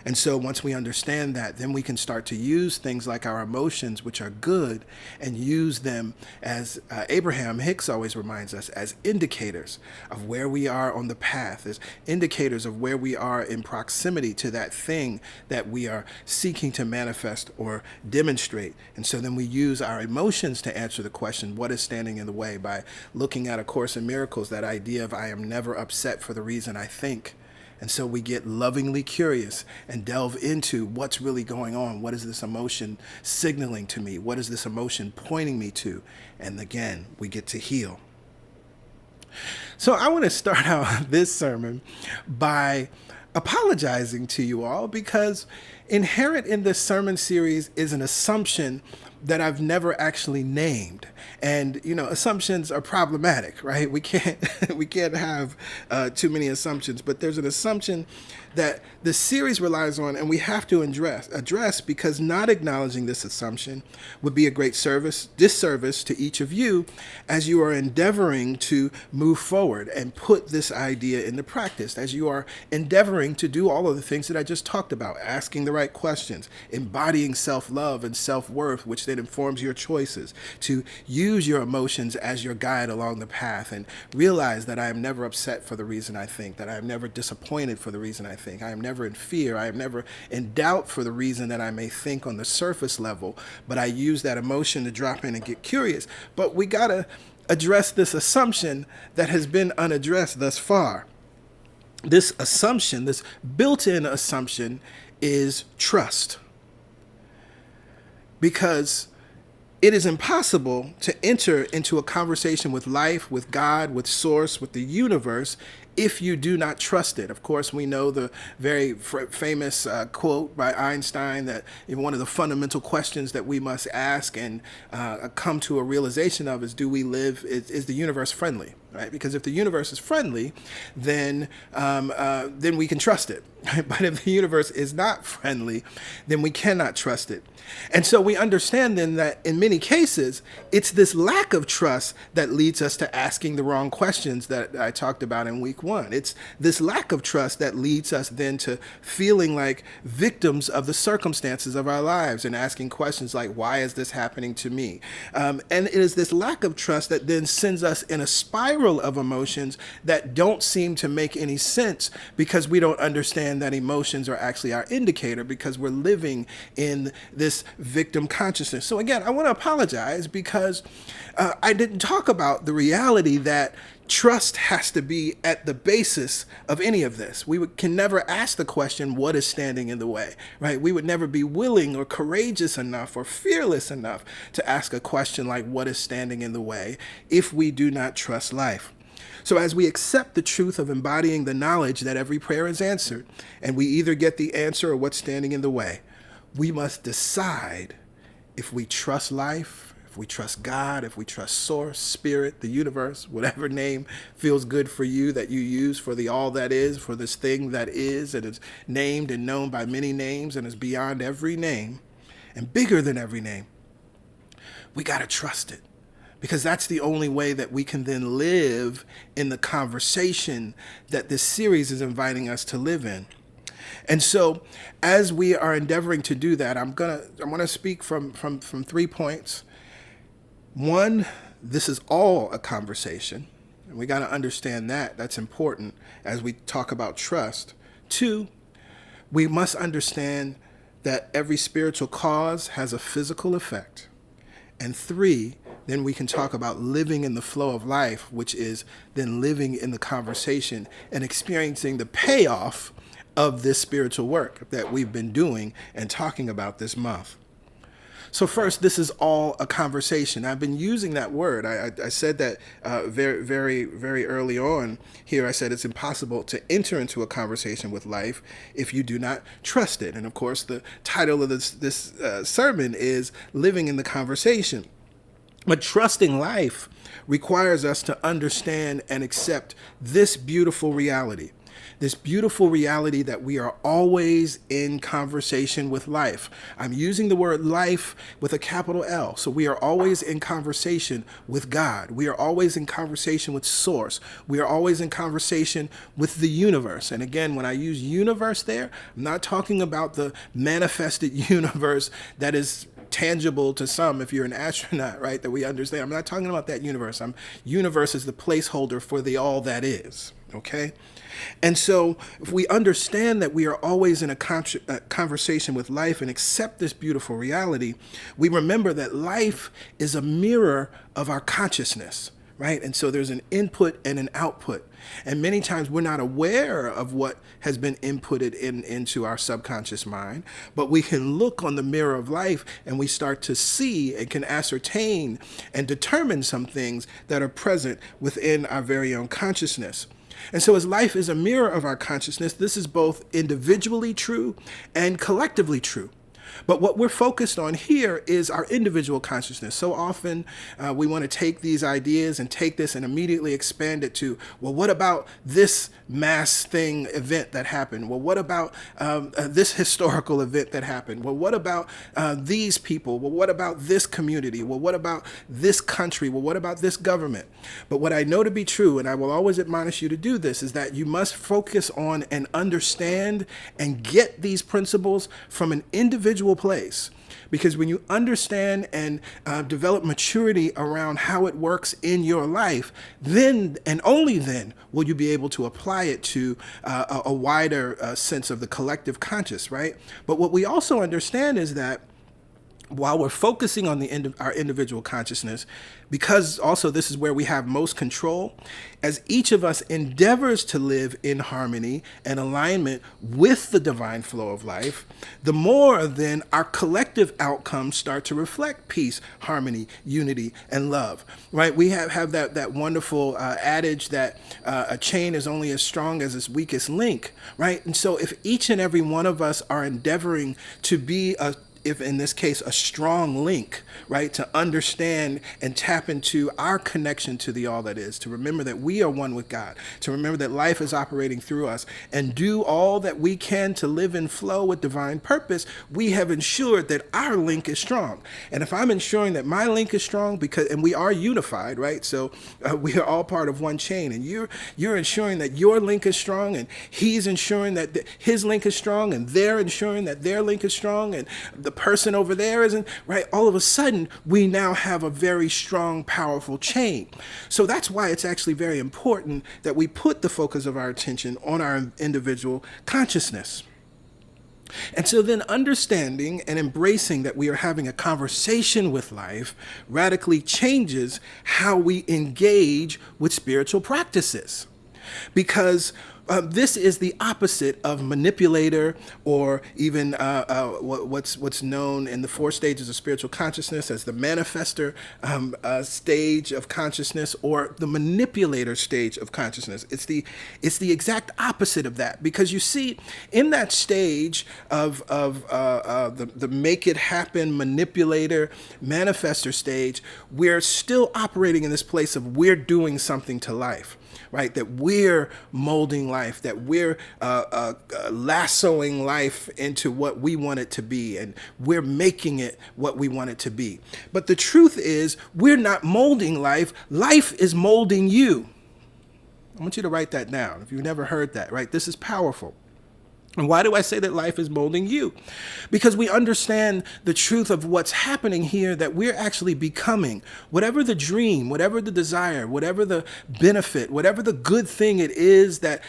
And so once we understand that, then we can start to use things like our emotions, which are good, and use them as Abraham Hicks always reminds us, as indicators of where we are on the path, as indicators of where we are in proximity to that thing that we are seeking to manifest or demonstrate. And so then we use our emotions to answer the question, what is standing in the way, by looking at A Course in Miracles, that idea of I am never upset for the reason I think. And so we get lovingly curious and delve into what's really going on. What is this emotion signaling to me? What is this emotion pointing me to? And again, we get to heal. So I want to start out this sermon by apologizing to you all, because inherent in this sermon series is an assumption that I've never actually named. And, assumptions are problematic, right? We can't have too many assumptions, but there's an assumption that the series relies on, and we have to address, because not acknowledging this assumption would be a great disservice to each of you as you are endeavoring to move forward and put this idea into practice, as you are endeavoring to do all of the things that I just talked about, asking the right questions, embodying self-love and self-worth, which then informs your choices, to use your emotions as your guide along the path, and realize that I am never upset for the reason I think, that I am never disappointed for the reason I think, I am never in fear, I am never in doubt for the reason that I may think on the surface level, but I use that emotion to drop in and get curious. But we gotta address this assumption that has been unaddressed thus far. this assumption, this built-in assumption, is trust. Because it is impossible to enter into a conversation with life, with God, with Source, with the universe, if you do not trust it. Of course, we know the very famous quote by Einstein that one of the fundamental questions that we must ask and come to a realization of is, do we live, is the universe friendly? Right? Because if the universe is friendly, then we can trust it. But if the universe is not friendly, then we cannot trust it. And so we understand then that in many cases, it's this lack of trust that leads us to asking the wrong questions that I talked about in week 1. It's this lack of trust that leads us then to feeling like victims of the circumstances of our lives and asking questions like, why is this happening to me? And it is this lack of trust that then sends us in a spiral of emotions that don't seem to make any sense, because we don't understand that emotions are actually our indicator, because we're living in this victim consciousness. So again, I want to apologize because I didn't talk about the reality that trust has to be at the basis of any of this. We can never ask the question, what is standing in the way, right? We would never be willing or courageous enough or fearless enough to ask a question like, what is standing in the way, if we do not trust life. So as we accept the truth of embodying the knowledge that every prayer is answered, and we either get the answer or what's standing in the way, we must decide if we trust life, if we trust God, if we trust Source, Spirit, the universe, whatever name feels good for you that you use for the all that is, for this thing that is, and is named and known by many names and is beyond every name and bigger than every name. We got to trust it, because that's the only way that we can then live in the conversation that this series is inviting us to live in. And so as we are endeavoring to do that, I'm going to speak from 3 points. 1, this is all a conversation, and we got to understand that. That's important as we talk about trust. 2, we must understand that every spiritual cause has a physical effect. And 3, then we can talk about living in the flow of life, which is then living in the conversation and experiencing the payoff of this spiritual work that we've been doing and talking about this month. So first, this is all a conversation. I've been using that word. I said that very, very, very early on here. I said it's impossible to enter into a conversation with life if you do not trust it. And of course, the title of this sermon is Living in the Conversation. But trusting life requires us to understand and accept this beautiful reality. This beautiful reality that we are always in conversation with life. I'm using the word life with a capital L. So we are always in conversation with God. We are always in conversation with Source. We are always in conversation with the universe. And again, when I use universe there, I'm not talking about the manifested universe that is tangible to some if you're an astronaut, right? That we understand. I'm not talking about that universe. Universe is the placeholder for the all that is, okay? And so if we understand that we are always in a conversation with life and accept this beautiful reality, we remember that life is a mirror of our consciousness, right? And so there's an input and an output. And many times we're not aware of what has been inputted into our subconscious mind, but we can look on the mirror of life and we start to see and can ascertain and determine some things that are present within our very own consciousness. And so as life is a mirror of our consciousness, this is both individually true and collectively true. But what we're focused on here is our individual consciousness. So often we want to take these ideas and take this and immediately expand it to, well, what about this mass event that happened? Well, what about this historical event that happened? Well, what about these people? Well, what about this community? Well, what about this country? Well, what about this government? But what I know to be true, and I will always admonish you to do this, is that you must focus on and understand and get these principles from an individual place. Because when you understand and develop maturity around how it works in your life, then and only then will you be able to apply it to a wider sense of the collective conscious, right? But what we also understand is that while we're focusing on our individual consciousness, because also this is where we have most control, as each of us endeavors to live in harmony and alignment with the divine flow of life, the more then our collective outcomes start to reflect peace, harmony, unity, and love, right? We have that wonderful adage that a chain is only as strong as its weakest link, right? And so if each and every one of us are endeavoring to be if in this case, a strong link, right, to understand and tap into our connection to the all that is, to remember that we are one with God, to remember that life is operating through us, and do all that we can to live in flow with divine purpose, we have ensured that our link is strong. And if I'm ensuring that my link is strong, and we are unified, right, so we are all part of one chain, and you're ensuring that your link is strong, and he's ensuring that his link is strong, and they're ensuring that their link is strong, and the person over there isn't, right? All of a sudden, we now have a very strong, powerful chain. So that's why it's actually very important that we put the focus of our attention on our individual consciousness. And so then understanding and embracing that we are having a conversation with life radically changes how we engage with spiritual practices. Because this is the opposite of manipulator, or even what's known in the 4 stages of spiritual consciousness as the manifester stage of consciousness, or the manipulator stage of consciousness. It's the exact opposite of that, because you see, in that stage of the make it happen manipulator manifester stage, we're still operating in this place of we're doing something to life. Right, that we're molding life, that we're lassoing life into what we want it to be, and we're making it what we want it to be. But the truth is, we're not molding life. Life is molding you. I want you to write that down if you've never heard that, right? This is powerful. And why do I say that life is molding you? Because we understand the truth of what's happening here, that we're actually becoming whatever the dream, whatever the desire, whatever the benefit, whatever the good thing it is that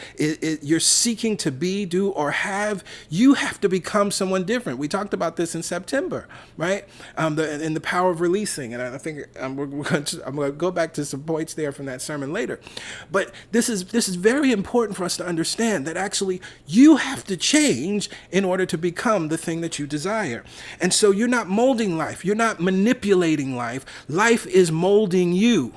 you're seeking to be, do, or have. You have to become someone different. We talked about this in September, right? In the power of releasing. And I think I'm going to go back to some points there from that sermon later. But this is very important for us to understand that actually you have to change in order to become the thing that you desire. And so you're not molding life. You're not manipulating life. Life is molding you.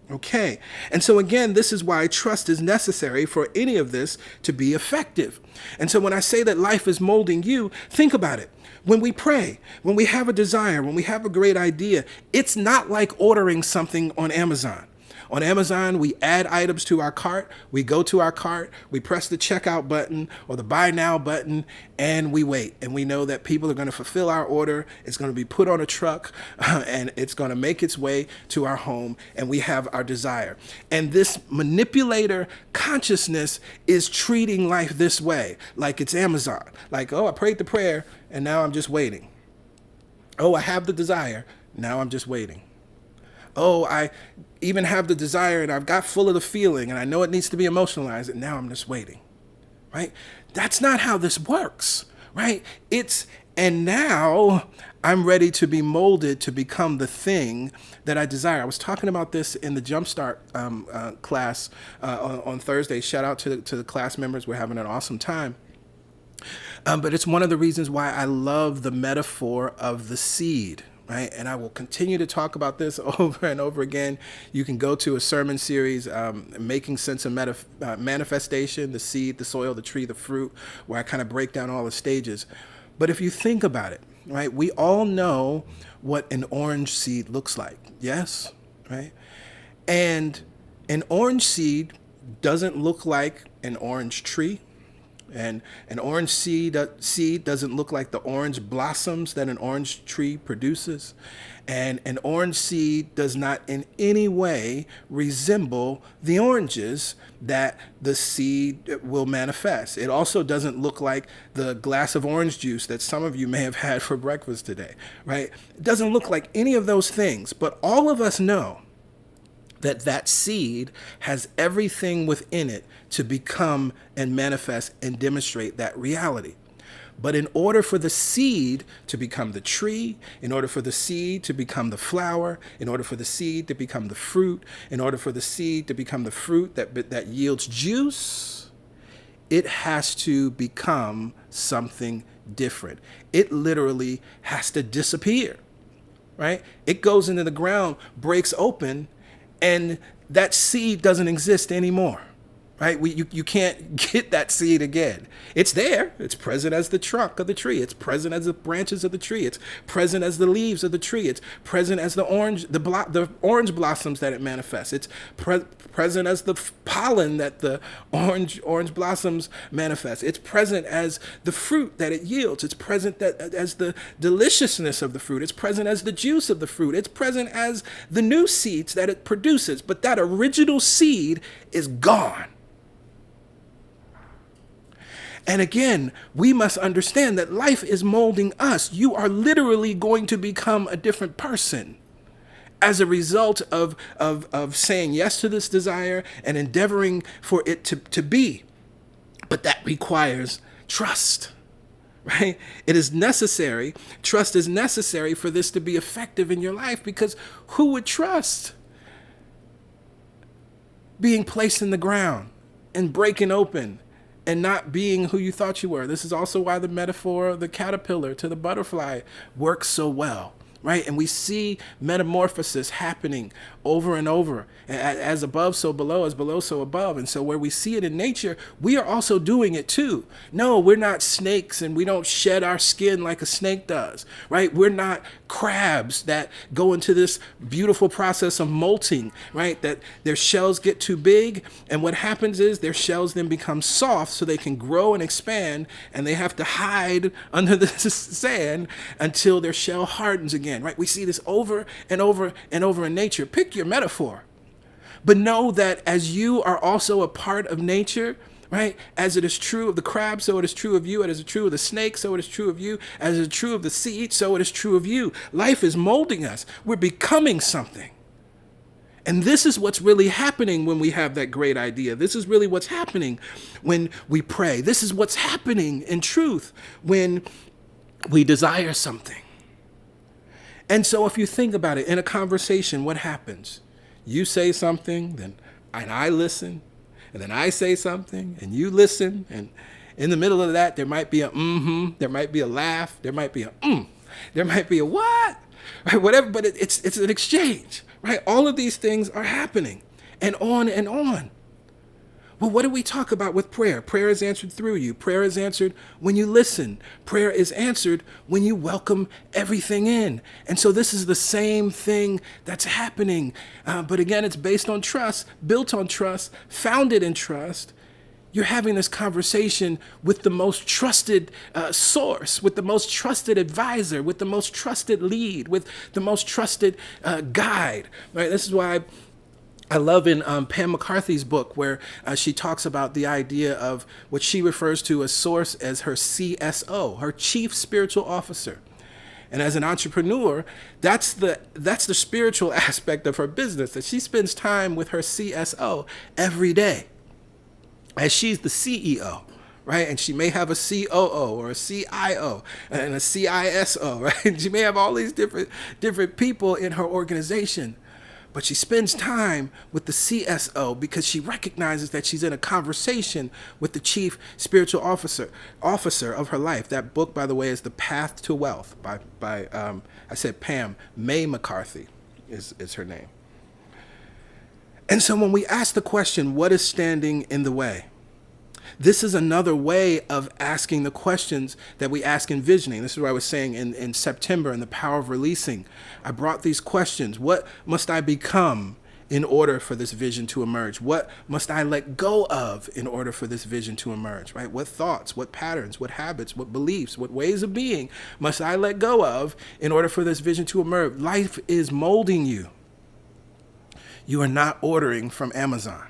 Okay. And so again, this is why trust is necessary for any of this to be effective. And so when I say that life is molding you, think about it. When we pray, when we have a desire, when we have a great idea, it's not like ordering something on Amazon. On Amazon, we add items to our cart, we go to our cart, we press the checkout button or the buy now button, and we wait. And we know that people are going to fulfill our order, it's going to be put on a truck, and it's going to make its way to our home, and we have our desire. And this manipulator consciousness is treating life this way, like it's Amazon. Like, oh, I prayed the prayer, and now I'm just waiting. Oh, I have the desire, now I'm just waiting. Oh, I even have the desire and I've got full of the feeling and I know it needs to be emotionalized, and now I'm just waiting, right? That's not how this works, right? And now I'm ready to be molded to become the thing that I desire. I was talking about this in the Jumpstart class on Thursday. Shout out to the class members. We're having an awesome time. But it's one of the reasons why I love the metaphor of the seed, right? And I will continue to talk about this over and over again. You can go to a sermon series, Making Sense of Manifestation, the seed, the soil, the tree, the fruit, where I kind of break down all the stages. But if you think about it, right, we all know what an orange seed looks like, yes, right? And an orange seed doesn't look like an orange tree. And an orange seed doesn't look like the orange blossoms that an orange tree produces. And an orange seed does not in any way resemble the oranges that the seed will manifest. It also doesn't look like the glass of orange juice that some of you may have had for breakfast today, right? It doesn't look like any of those things, but all of us know that seed has everything within it to become and manifest and demonstrate that reality. But in order for the seed to become the tree, in order for the seed to become the flower, in order for the seed to become the fruit, in order for the seed to become the fruit that yields juice, it has to become something different. It literally has to disappear, right? It goes into the ground, breaks open, and that seed doesn't exist anymore. Right? You can't get that seed again. It's there. It's present as the trunk of the tree. It's present as the branches of the tree. It's present as the leaves of the tree. It's present as the orange blossoms that it manifests. It's present as the pollen that the orange blossoms manifest. It's present as the fruit that it yields. It's present as the deliciousness of the fruit. It's present as the juice of the fruit. It's present as the new seeds that it produces. But that original seed is gone. And again, we must understand that life is molding us. You are literally going to become a different person as a result of saying yes to this desire and endeavoring for it to be. But that requires trust, right? It is necessary. Trust is necessary for this to be effective in your life, because who would trust being placed in the ground and breaking open and not being who you thought you were? This is also why the metaphor of the caterpillar to the butterfly works so well, right? And we see metamorphosis happening over and over. As above, so below, as below, so above. And so where we see it in nature, we are also doing it too. No, we're not snakes, and we don't shed our skin like a snake does, right? We're not crabs that go into this beautiful process of molting, right? That their shells get too big, and what happens is their shells then become soft so they can grow and expand, and they have to hide under the sand until their shell hardens again, right? We see this over and over and over in nature. Pick your metaphor. But know that as you are also a part of nature, right? As it is true of the crab, so it is true of you. As it is true of the snake, so it is true of you. As it is true of the seed, so it is true of you. Life is molding us. We're becoming something. And this is what's really happening when we have that great idea. This is really what's happening when we pray. This is what's happening in truth when we desire something. And so if you think about it, in a conversation, what happens? You say something, and I listen, and then I say something, and you listen, and in the middle of that, there might be a there might be a laugh, there might be a there might be a what, right? Whatever, but it's an exchange, right? All of these things are happening, and on and on. Well, what do we talk about with prayer? Prayer is answered through you. Prayer is answered when you listen. Prayer is answered when you welcome everything in. And so this is the same thing that's happening. But again, it's based on trust, built on trust, founded in trust. You're having this conversation with the most trusted source, with the most trusted advisor, with the most trusted lead, with the most trusted guide. Right? This is why I love in Pam McCarthy's book where she talks about the idea of what she refers to as source as her CSO, her chief spiritual officer. And as an entrepreneur, that's the spiritual aspect of her business, that she spends time with her CSO every day, as she's the CEO, right? And she may have a COO or a CIO and a CISO, right? And she may have all these different people in her organization. But she spends time with the CSO because she recognizes that she's in a conversation with the chief spiritual officer of her life. That book, by the way, is The Path to Wealth by I said Pam, May McCarthy is her name. And so when we ask the question, what is standing in the way? This is another way of asking the questions that we ask in visioning. This is what I was saying in September in The Power of Releasing. I brought these questions. What must I become in order for this vision to emerge? What must I let go of in order for this vision to emerge, right? What thoughts, what patterns, what habits, what beliefs, what ways of being must I let go of in order for this vision to emerge? Life is molding you. You are not ordering from Amazon.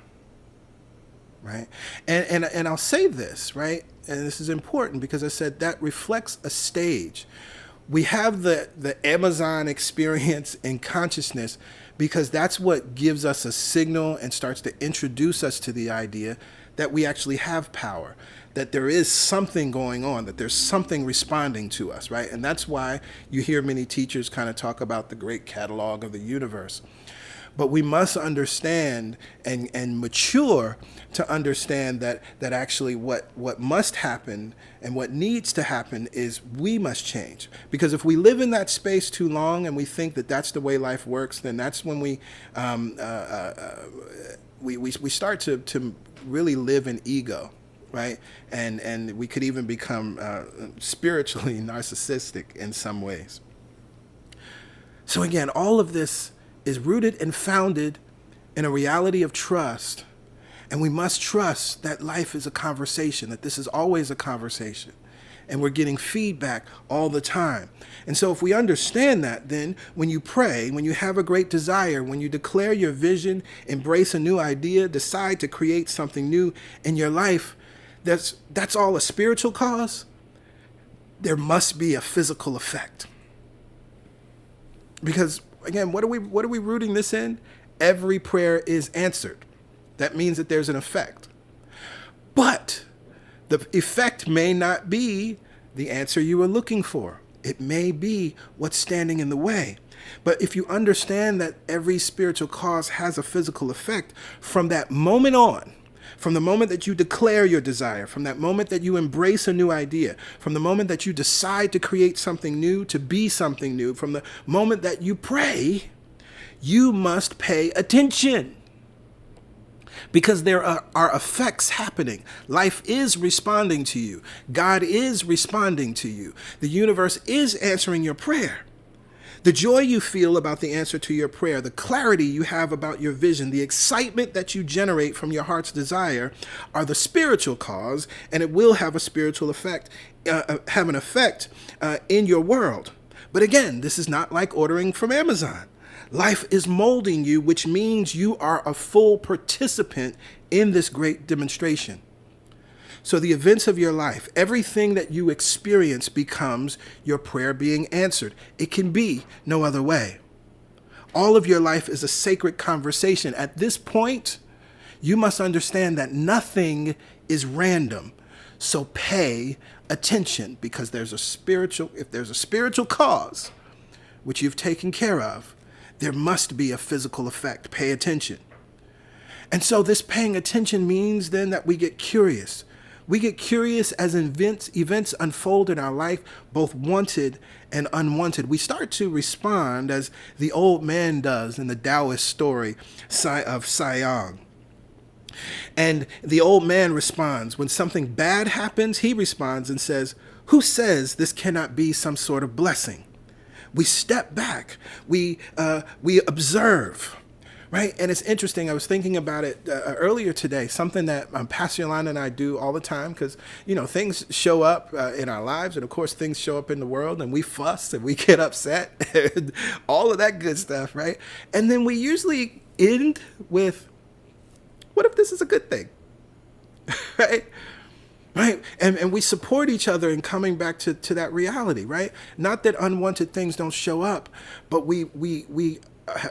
Right. And I'll say this, right? And this is important because I said that reflects a stage. We have the Amazon experience in consciousness because that's what gives us a signal and starts to introduce us to the idea that we actually have power, that there is something going on, that there's something responding to us, right? And that's why you hear many teachers kind of talk about the great catalog of the universe. But we must understand and mature to understand that actually what must happen and what needs to happen is we must change. Because if we live in that space too long and we think that that's the way life works, then that's when we start to really live in ego, right? And we could even become spiritually narcissistic in some ways. So again, all of this is rooted and founded in a reality of trust. And we must trust that life is a conversation, that this is always a conversation. And we're getting feedback all the time. And so if we understand that, then when you pray, when you have a great desire, when you declare your vision, embrace a new idea, decide to create something new in your life, that's all a spiritual cause. There must be a physical effect. Because again, what are we rooting this in? Every prayer is answered. That means that there's an effect. But the effect may not be the answer you were looking for. It may be what's standing in the way. But if you understand that every spiritual cause has a physical effect, from that moment on, from the moment that you declare your desire, from that moment that you embrace a new idea, from the moment that you decide to create something new, to be something new, from the moment that you pray, you must pay attention. Because there are effects happening. Life is responding to you. God is responding to you. The universe is answering your prayer. The joy you feel about the answer to your prayer, the clarity you have about your vision, the excitement that you generate from your heart's desire are the spiritual cause, and it will have a spiritual effect, have an effect in your world. But again, this is not like ordering from Amazon. Life is molding you, which means you are a full participant in this great demonstration. So the events of your life, everything that you experience becomes your prayer being answered. It can be no other way. All of your life is a sacred conversation. At this point, you must understand that nothing is random. So pay attention, because if there's a spiritual cause which you've taken care of, there must be a physical effect. Pay attention. And so this paying attention means then that we get curious. We get curious as events unfold in our life, both wanted and unwanted. We start to respond as the old man does in the Taoist story of Sayang. And the old man responds. When something bad happens, he responds and says, "Who says this cannot be some sort of blessing?" We step back. We observe. Right? And it's interesting. I was thinking about it earlier today, something that Pastor Yolanda and I do all the time, because, things show up in our lives. And of course, things show up in the world, and we fuss and we get upset and all of that good stuff. Right? And then we usually end with, what if this is a good thing? Right? Right? And we support each other in coming back to that reality. Right? Not that unwanted things don't show up, but we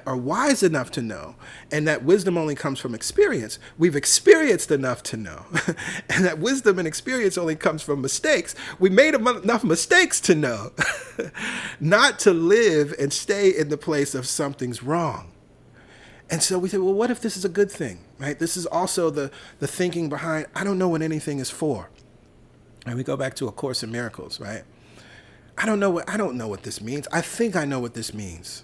are wise enough to know, and that wisdom only comes from experience. We've experienced enough to know, and that wisdom and experience only comes from mistakes. We made enough mistakes to know not to live and stay in the place of something's wrong. And so we say, well, what if this is a good thing, right? This is also the thinking behind, I don't know what anything is for. And we go back to A Course in Miracles, right? I don't know what this means. I think I know what this means.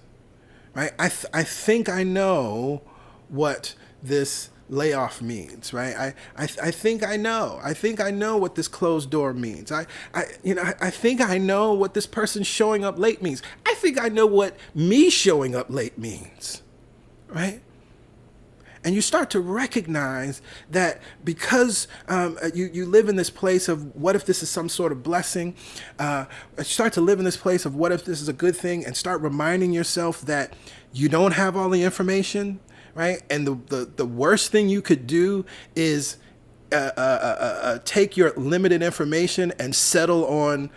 Right? I think I know what this layoff means, right? I think I know. I think I know what this closed door means. I think I know what this person showing up late means. I think I know what me showing up late means, right? And you start to recognize that because you live in this place of what if this is some sort of blessing, start to live in this place of what if this is a good thing, and start reminding yourself that you don't have all the information, right? And the worst thing you could do is take your limited information and settle on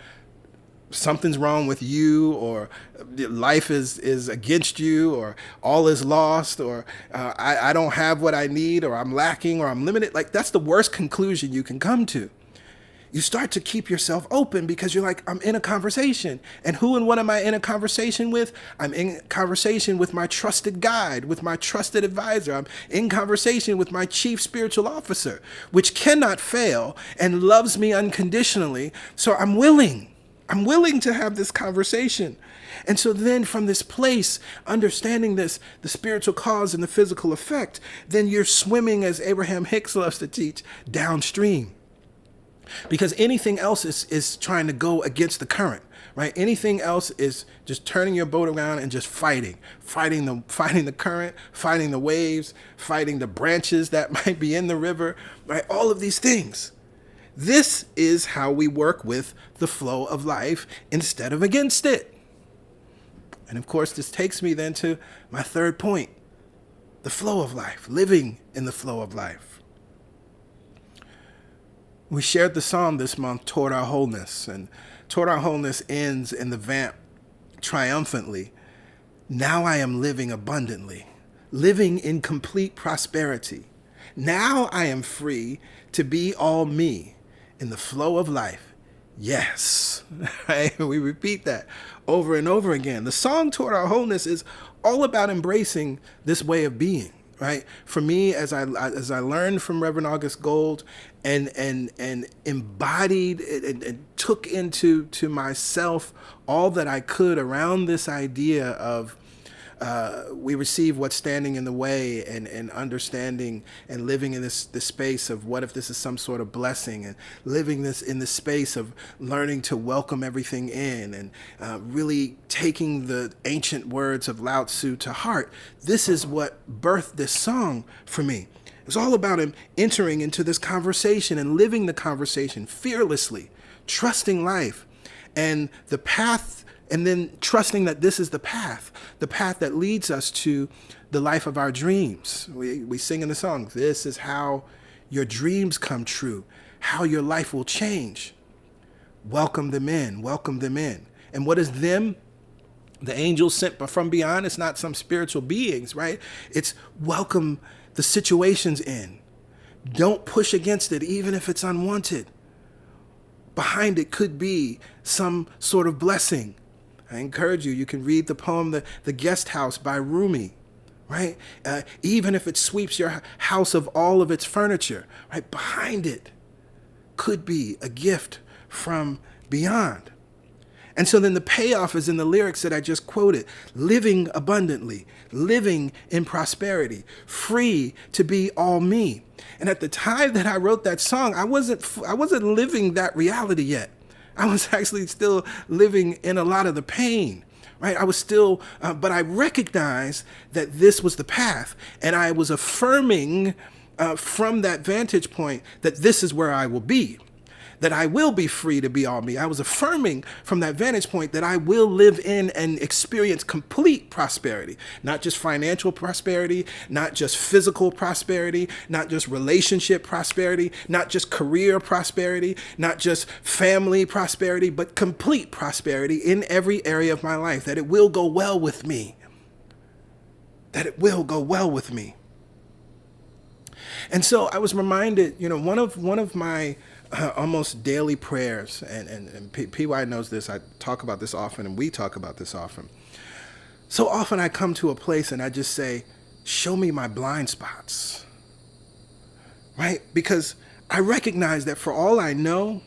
something's wrong with you, or life is against you, or all is lost, or I don't have what I need, or I'm lacking, or I'm limited. Like, that's the worst conclusion you can come to. You start to keep yourself open because you're like, I'm in a conversation. And who and what am I in a conversation with? I'm in conversation with my trusted guide, with my trusted advisor. I'm in conversation with my chief spiritual officer, which cannot fail and loves me unconditionally. So I'm willing to have this conversation. And so then from this place, understanding this, the spiritual cause and the physical effect, then you're swimming, as Abraham Hicks loves to teach, downstream. Because anything else is trying to go against the current, right? Anything else is just turning your boat around and just fighting the current, fighting the waves, fighting the branches that might be in the river, right? All of these things. This is how we work with the flow of life instead of against it. And of course, this takes me then to my third point, the flow of life, living in the flow of life. We shared the song this month, Toward Our Wholeness, and Toward Our Wholeness ends in the vamp triumphantly. Now I am living abundantly, living in complete prosperity. Now I am free to be all me in the flow of life. Yes, right? We repeat that over and over again. The song Toward Our Wholeness is all about embracing this way of being. Right. For me, as I learned from Reverend August Gold and embodied and took into myself all that I could around this idea of we receive what's standing in the way, and understanding and living in this space of what if this is some sort of blessing, and living this in the space of learning to welcome everything in, and really taking the ancient words of Lao Tzu to heart. This is what birthed this song for me. It's all about him entering into this conversation and living the conversation fearlessly, trusting life and the path, and then trusting that this is the path that leads us to the life of our dreams. We sing in the song, this is how your dreams come true, how your life will change. Welcome them in, welcome them in. And what is them? The angels sent from beyond. It's not some spiritual beings, right? It's welcome the situations in. Don't push against it, even if it's unwanted. Behind it could be some sort of blessing. I encourage you, you can read the poem, The Guest House by Rumi, right? Even if it sweeps your house of all of its furniture, right? Behind it could be a gift from beyond. And so then the payoff is in the lyrics that I just quoted, living abundantly, living in prosperity, free to be all me. And at the time that I wrote that song, I wasn't living that reality yet. I was actually still living in a lot of the pain, right? I was still, but I recognized that this was the path. And I was affirming from that vantage point that this is where I will be, that I will be free to be all me. I was affirming from that vantage point that I will live in and experience complete prosperity, not just financial prosperity, not just physical prosperity, not just relationship prosperity, not just career prosperity, not just family prosperity, but complete prosperity in every area of my life, that it will go well with me, that it will go well with me. And so I was reminded, one of my almost daily prayers, and PY knows this, I talk about this often, and we talk about this often. So often I come to a place and I just say, show me my blind spots, right? Because I recognize that for all I know,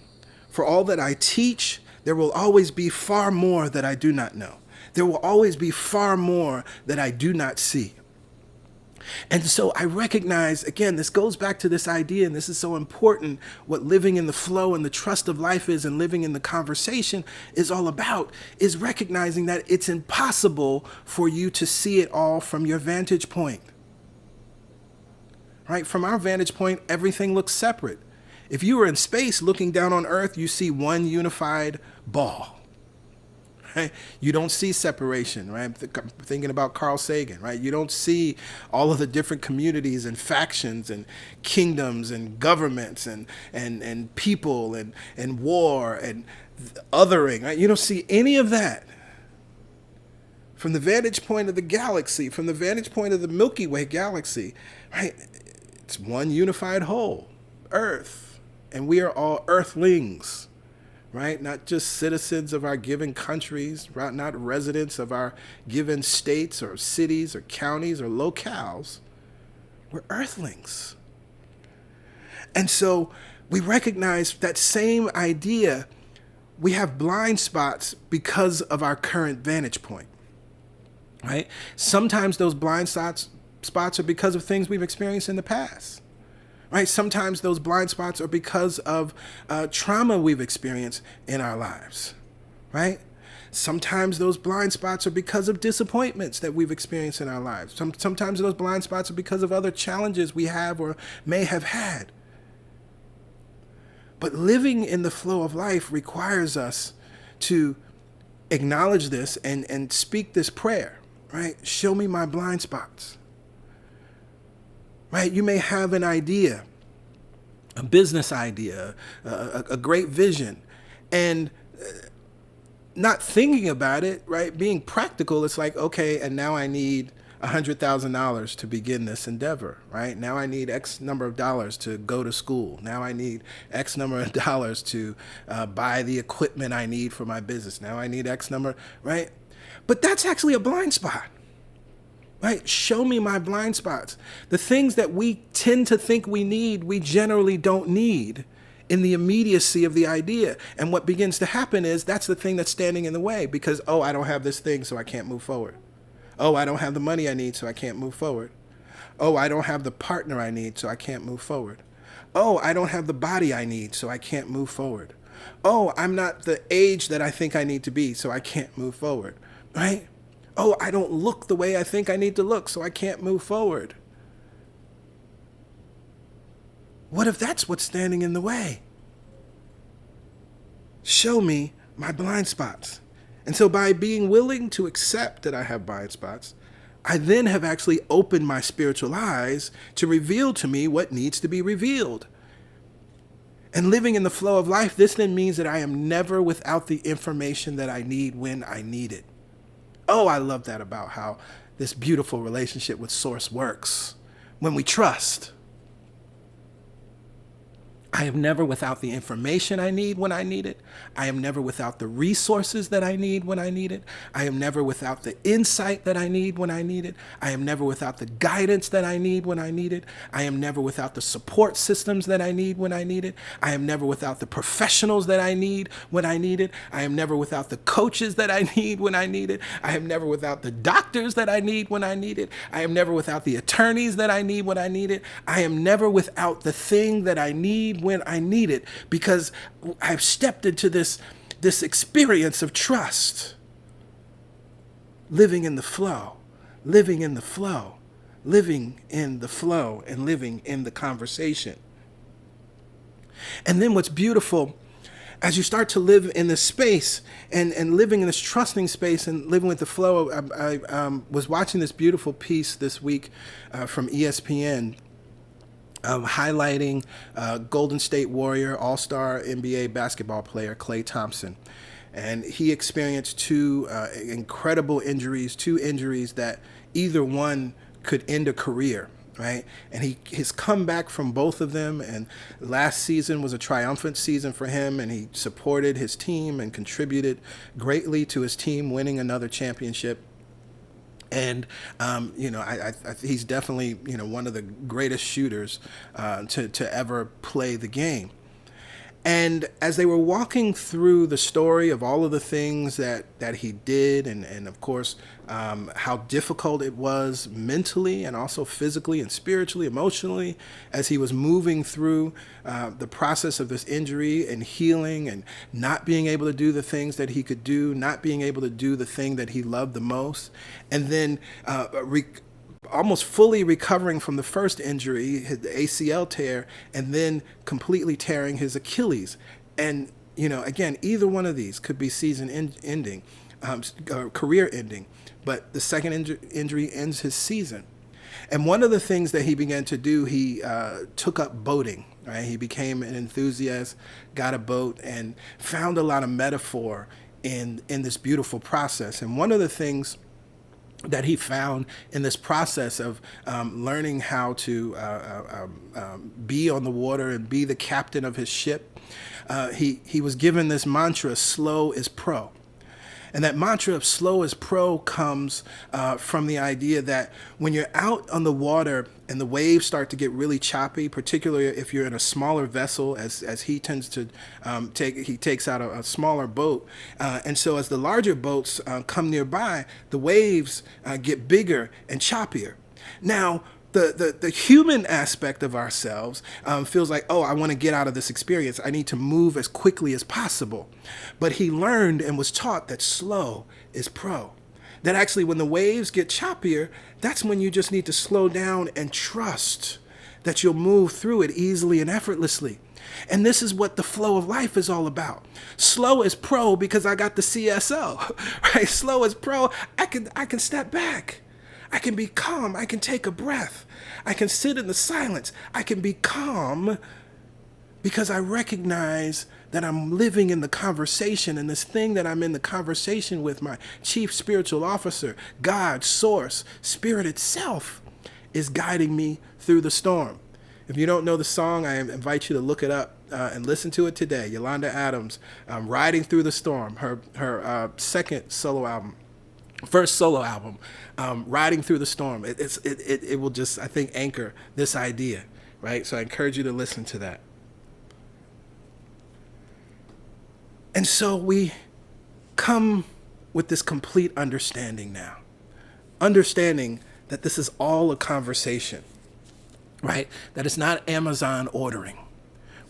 for all that I teach, there will always be far more that I do not know. There will always be far more that I do not see. And so I recognize, again, this goes back to this idea, and this is so important, what living in the flow and the trust of life is, and living in the conversation is all about, is recognizing that it's impossible for you to see it all from your vantage point. Right? From our vantage point, everything looks separate. If you were in space looking down on Earth, you see one unified ball. Right? You don't see separation, right? Thinking about Carl Sagan, right? You don't see all of the different communities and factions and kingdoms and governments and people and war. And othering, right? You don't see any of that. From the vantage point of the galaxy, from the vantage point of the Milky Way galaxy, right? It's one unified whole, Earth. And we are all earthlings, right? Not just citizens of our given countries, right? Not residents of our given states or cities or counties or locales. We're earthlings. And so we recognize that same idea. We have blind spots because of our current vantage point, right? Sometimes those blind spots are because of things we've experienced in the past, right? Sometimes those blind spots are because of trauma we've experienced in our lives, right? Sometimes those blind spots are because of disappointments that we've experienced in our lives. Sometimes those blind spots are because of other challenges we have or may have had. But living in the flow of life requires us to acknowledge this and speak this prayer, right? Show me my blind spots, right? You may have an idea, a business idea, a great vision, and not thinking about it, right? Being practical, it's like, okay, and now I need $100,000 to begin this endeavor, right? Now I need X number of dollars to go to school. Now I need X number of dollars to buy the equipment I need for my business. Now I need X number, right? But that's actually a blind spot, right? Show me my blind spots. The things that we tend to think we need, we generally don't need in the immediacy of the idea. And what begins to happen is that's the thing that's standing in the way because, oh, I don't have this thing, so I can't move forward. Oh, I don't have the money I need, so I can't move forward. Oh, I don't have the partner I need, so I can't move forward. Oh, I don't have the body I need, so I can't move forward. Oh, I'm not the age that I think I need to be, so I can't move forward, right? Oh, I don't look the way I think I need to look, so I can't move forward. What if that's what's standing in the way? Show me my blind spots. And so by being willing to accept that I have blind spots, I then have actually opened my spiritual eyes to reveal to me what needs to be revealed. And living in the flow of life, this then means that I am never without the information that I need when I need it. Oh, I love that about how this beautiful relationship with Source works. When we trust, I am never without the information I need when I need it. I am never without the resources that I need when I need it. I am never without the insight that I need when I need it. I am never without the guidance that I need when I need it. I am never without the support systems that I need when I need it. I am never without the professionals that I need when I need it. I am never without the coaches that I need when I need it. I am never without the doctors that I need when I need it. I am never without the attorneys that I need when I need it. I am never without the thing that I need when I need it, because I've stepped into this experience of trust, living in the flow, living in the flow, living in the flow, and living in the conversation. And then what's beautiful, as you start to live in this space and living in this trusting space and living with the flow, I was watching this beautiful piece this week from ESPN, highlighting Golden State Warrior, all-star NBA basketball player Klay Thompson. And he experienced two incredible injuries, two injuries that either one could end a career, right? And his comeback from both of them, and last season was a triumphant season for him, and he supported his team and contributed greatly to his team winning another championship. And, he's definitely, one of the greatest shooters to ever play the game. And as they were walking through the story of all of the things that he did, and of course, how difficult it was mentally and also physically and spiritually, emotionally, as he was moving through the process of this injury and healing and not being able to do the things that he could do, not being able to do the thing that he loved the most, and then almost fully recovering from the first injury, the ACL tear, and then completely tearing his Achilles. And, again, either one of these could be season ending, career ending, but the second injury ends his season. And one of the things that he began to do, he took up boating, right? He became an enthusiast, got a boat, and found a lot of metaphor in this beautiful process. And one of the things that he found in this process of learning how to be on the water and be the captain of his ship, he was given this mantra, slow is pro. And that mantra of slow is pro comes from the idea that when you're out on the water and the waves start to get really choppy, particularly if you're in a smaller vessel, as he tends to he takes out a smaller boat. And so as the larger boats come nearby, the waves get bigger and choppier. Now, the human aspect of ourselves feels like, oh, I want to get out of this experience. I need to move as quickly as possible. But he learned and was taught that slow is pro. That actually when the waves get choppier, that's when you just need to slow down and trust that you'll move through it easily and effortlessly. And this is what the flow of life is all about. Slow is pro because I got the CSO, right? Slow is pro. I can step back. I can be calm. I can take a breath. I can sit in the silence. I can be calm because I recognize that I'm living in the conversation, and this thing that I'm in the conversation with, my chief spiritual officer, God, source, spirit itself, is guiding me through the storm. If you don't know the song, I invite you to look it up and listen to it today. Yolanda Adams, Riding Through the Storm, her second solo album. First solo album, Riding Through the Storm. It will just, I think, anchor this idea, right? So I encourage you to listen to that. And so we come with this complete understanding now. Understanding that this is all a conversation, right? That it's not Amazon ordering.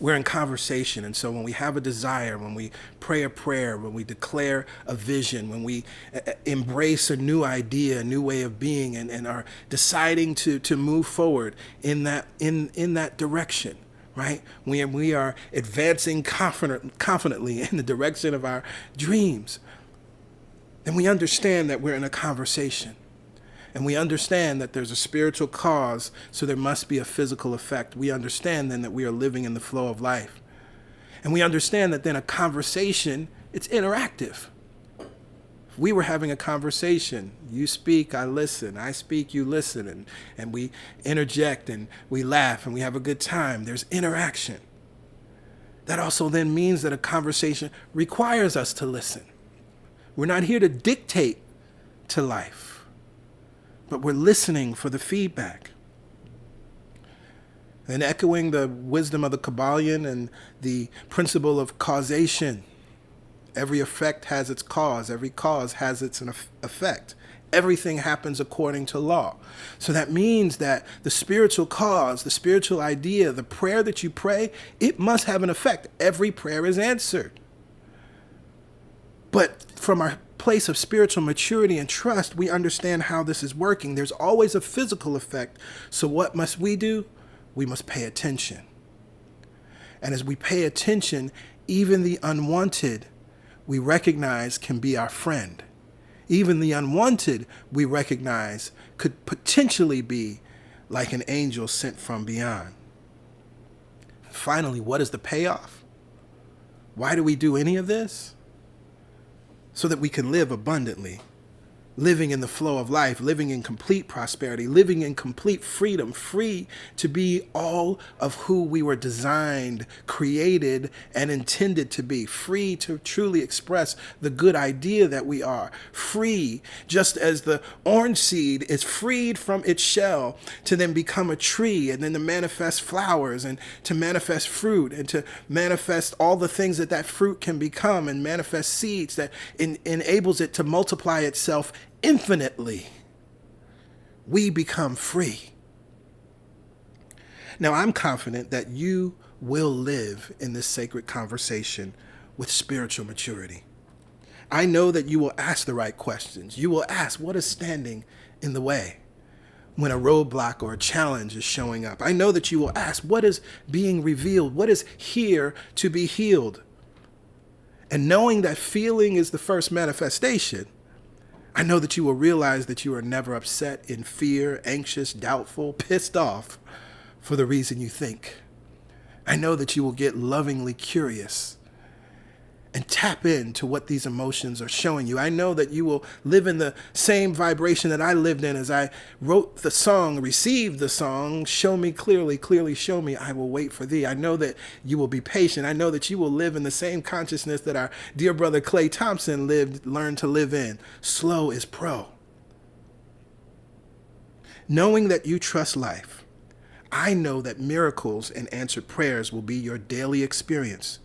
We're in conversation. And so when we have a desire, when we pray a prayer, when we declare a vision, when we embrace a new idea, a new way of being, and are deciding to move forward in that direction, right? We are advancing confidently in the direction of our dreams. Then we understand that we're in a conversation. And we understand that there's a spiritual cause, so there must be a physical effect. We understand then that we are living in the flow of life. And we understand that then a conversation, it's interactive. If we were having a conversation, you speak, I listen, I speak, you listen, and we interject and we laugh and we have a good time. There's interaction. That also then means that a conversation requires us to listen. We're not here to dictate to life, but we're listening for the feedback. And echoing the wisdom of the Kabbalion and the principle of causation, every effect has its cause, every cause has its effect. Everything happens according to law. So that means that the spiritual cause, the spiritual idea, the prayer that you pray, it must have an effect. Every prayer is answered. But from our place of spiritual maturity and trust, we understand how this is working. There's always a physical effect. So what must we do? We must pay attention. And as we pay attention, even the unwanted, we recognize can be our friend. Even the unwanted, we recognize could potentially be like an angel sent from beyond. Finally, what is the payoff? Why do we do any of this? So that we can live abundantly, living in the flow of life, living in complete prosperity, living in complete freedom, free to be all of who we were designed, created, and intended to be, free to truly express the good idea that we are, free, just as the orange seed is freed from its shell to then become a tree and then to manifest flowers and to manifest fruit and to manifest all the things that fruit can become and manifest seeds that enables it to multiply itself infinitely. We become free. Now, I'm confident that you will live in this sacred conversation with spiritual maturity. I know that you will ask the right questions. You will ask, what is standing in the way when a roadblock or a challenge is showing up? I know that you will ask, what is being revealed? What is here to be healed? And knowing that feeling is the first manifestation, I know that you will realize that you are never upset, in fear, anxious, doubtful, pissed off for the reason you think. I know that you will get lovingly curious and tap into what these emotions are showing you. I know that you will live in the same vibration that I lived in as I wrote the song, received the song, show me clearly, clearly show me, I will wait for thee. I know that you will be patient. I know that you will live in the same consciousness that our dear brother Clay Thompson learned to live in. Slow is pro. Knowing that you trust life, I know that miracles and answered prayers will be your daily experience.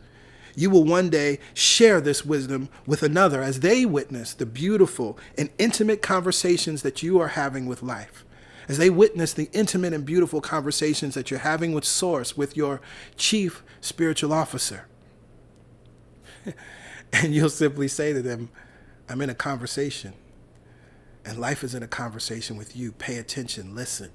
You will one day share this wisdom with another as they witness the beautiful and intimate conversations that you are having with life, as they witness the intimate and beautiful conversations that you're having with Source, with your chief spiritual officer. And you'll simply say to them, I'm in a conversation, and life is in a conversation with you. Pay attention, listen,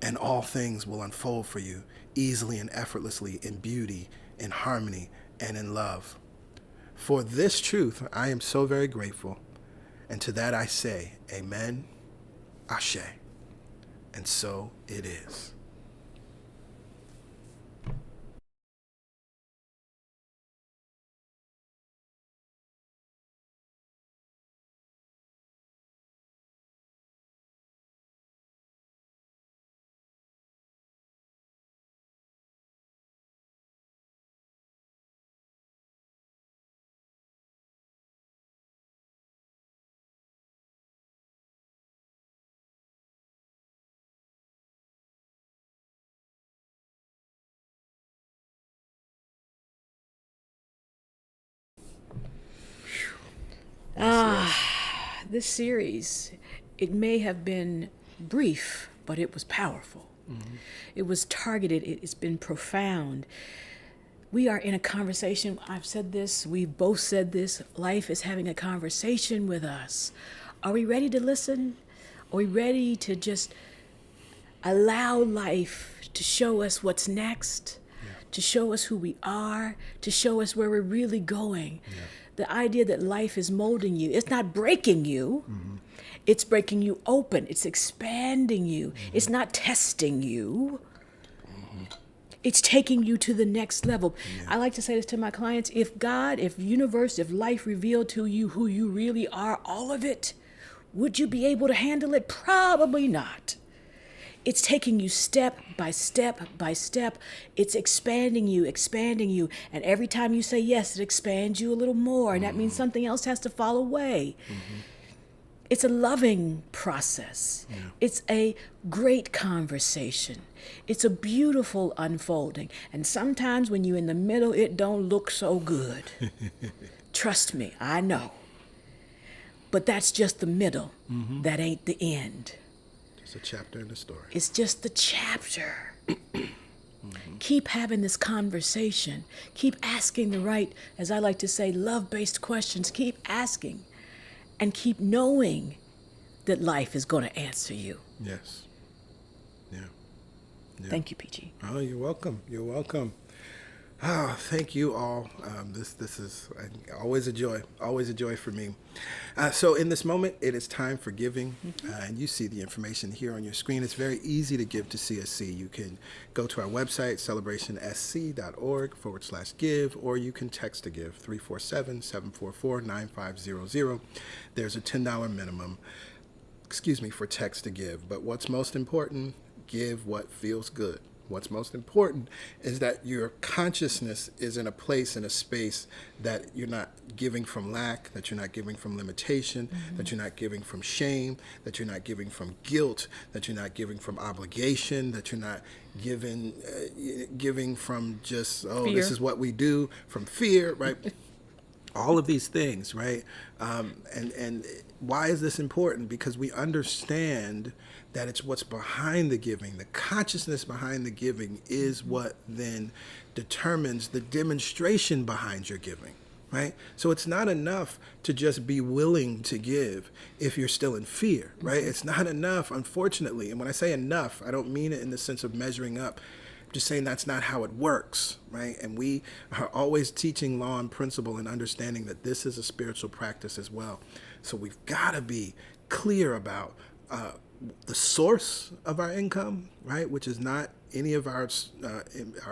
and all things will unfold for you easily and effortlessly in beauty, in harmony, and in love. For this truth, I am so very grateful. And to that I say, amen, ashe. And so it is.
This series, it may have been brief, but it was powerful. Mm-hmm. It was targeted. It's been profound. We are in a conversation. I've said this. We've both said this. Life is having a conversation with us. Are we ready to listen? Are we ready to just allow life to show us what's next, to show us who we are, to show us where we're really going? Yeah. The idea that life is molding you, it's not breaking you, it's breaking you open, it's expanding you, it's not testing you, it's taking you to the next level. I like to say this to my clients: if God, if universe, if life revealed to you who you really are, all of it, would you be able to handle it? Probably not. It's taking you step by step by step. It's expanding you. And every time you say yes, it expands you a little more. And that means something else has to fall away. It's a loving process. Yeah. It's a great conversation. It's a beautiful unfolding. And sometimes when you're in the middle, it don't look so good. Trust me, I know. But that's just the middle. That ain't the end.
It's a chapter in the story.
It's just the chapter. Keep having this conversation. Keep asking the right, as I like to say, love-based questions. Keep asking. And keep knowing that life is going to answer you.
Yes. Yeah.
Thank you, PG.
Oh, you're welcome. You're welcome. Ah, thank you all. This is always a joy for me. So in this moment, it is time for giving, and you see the information here on your screen. It's very easy to give to CSC. You can go to our website, celebrationsc.org/give, or you can text to give, 347-744-9500. There's a $10 minimum, for text to give. But what's most important, give what feels good. What's most important is that your consciousness is in a place, in a space that you're not giving from lack, that you're not giving from limitation, that you're not giving from shame, that you're not giving from guilt, that you're not giving from obligation, that you're not giving from just, fear. This is what we do, from fear, right? All of these things, right? And why is this important? Because we understand that it's what's behind the giving. The consciousness behind the giving is what then determines the demonstration behind your giving, right? So it's not enough to just be willing to give if you're still in fear, right? It's not enough, unfortunately. And when I say enough, I don't mean it in the sense of measuring up. I'm just saying that's not how it works, right? And we are always teaching law and principle and understanding that this is a spiritual practice as well. So we've got to be clear about the source of our income, right? Which is not any of our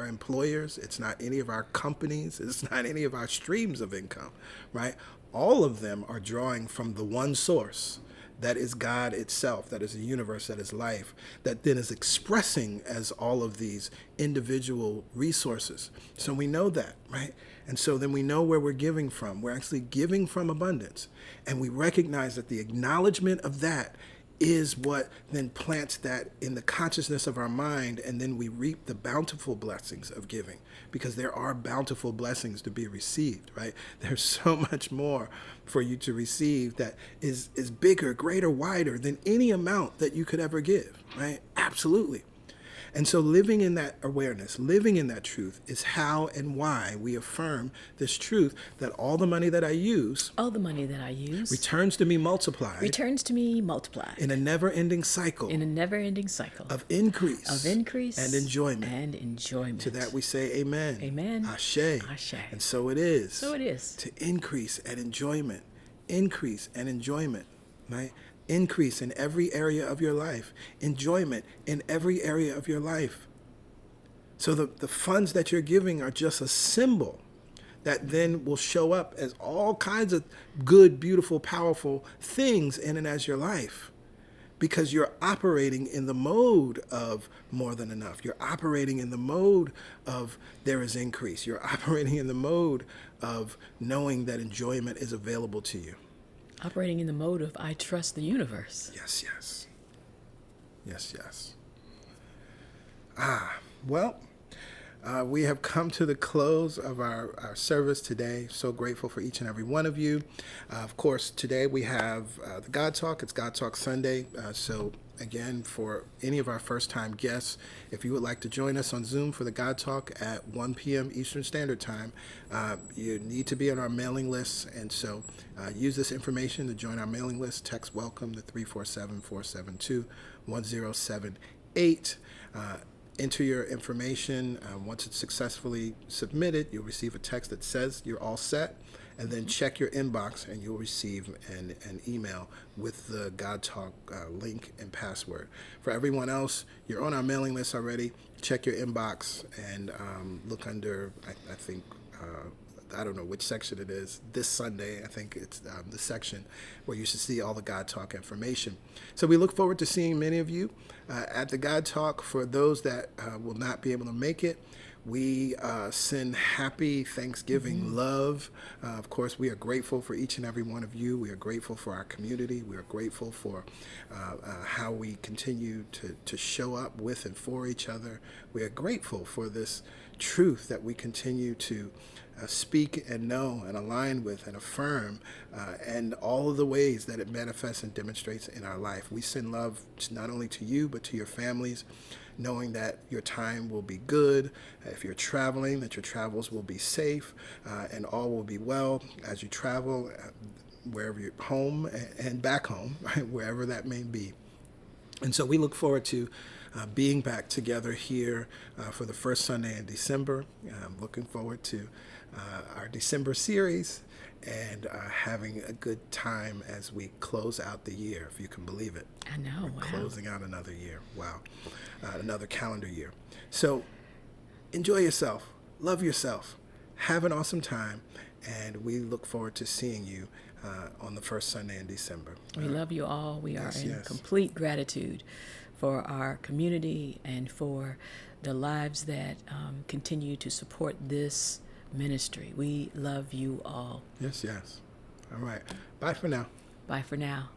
employers. It's not any of our companies. It's not any of our streams of income, right? All of them are drawing from the one source that is God itself, that is the universe, that is life, that then is expressing as all of these individual resources. So we know that, right? And so then we know where we're giving from. We're actually giving from abundance. And we recognize that the acknowledgement of that is what then plants that in the consciousness of our mind, and then we reap the bountiful blessings of giving, because there are bountiful blessings to be received, right? There's so much more for you to receive that is bigger, greater, wider than any amount that you could ever give, right? Absolutely. And so living in that awareness, living in that truth is how and why we affirm this truth that all the money that I use returns to me multiplied in a never-ending cycle of increase and enjoyment. To that we say amen.
Amen.
Ashe.
Ashe.
And so it is.
So it is.
To increase and enjoyment, right? Increase in every area of your life, enjoyment in every area of your life. So the funds that you're giving are just a symbol that then will show up as all kinds of good, beautiful, powerful things in and as your life, because you're operating in the mode of more than enough. You're operating in the mode of there is increase. You're operating in the mode of knowing that enjoyment is available to you.
Operating in the mode of I trust the universe.
Yes, yes. Yes, yes. Well, we have come to the close of our service today. So grateful for each and every one of you. Of course, today we have the God Talk. It's God Talk Sunday. So again, for any of our first-time guests, if you would like to join us on Zoom for the God Talk at 1 p.m. Eastern Standard Time, you need to be on our mailing list. And so use this information to join our mailing list. Text WELCOME to 347-472-1078. Enter your information. Once it's successfully submitted, you'll receive a text that says you're all set. And then check your inbox, and you'll receive an email with the God Talk link and password. For everyone else, you're on our mailing list already. Check your inbox and look under, I think, I don't know which section it is. This Sunday, I think it's the section where you should see all the God Talk information. So we look forward to seeing many of you at the God Talk. For those that will not be able to make it, we send happy Thanksgiving love. Of course, we are grateful for each and every one of you. We are grateful for our community. We are grateful for how we continue to show up with and for each other. We are grateful for this truth that we continue to speak and know and align with and affirm, and all of the ways that it manifests and demonstrates in our life. We send love not only to you, but to your families, knowing that your time will be good. If you're traveling, that your travels will be safe, and all will be well as you travel, wherever you're home and back home, right, wherever that may be. And so we look forward to being back together here for the first Sunday in December. I'm looking forward to our December series and having a good time as we close out the year, if you can believe it.
I know.
We're closing out another year. Wow. Another calendar year. So enjoy yourself. Love yourself. Have an awesome time. And we look forward to seeing you on the first Sunday in December.
We love you all. We are in complete gratitude for our community and for the lives that continue to support this ministry. We love you all.
Yes, yes. All right. Bye for now.
Bye for now.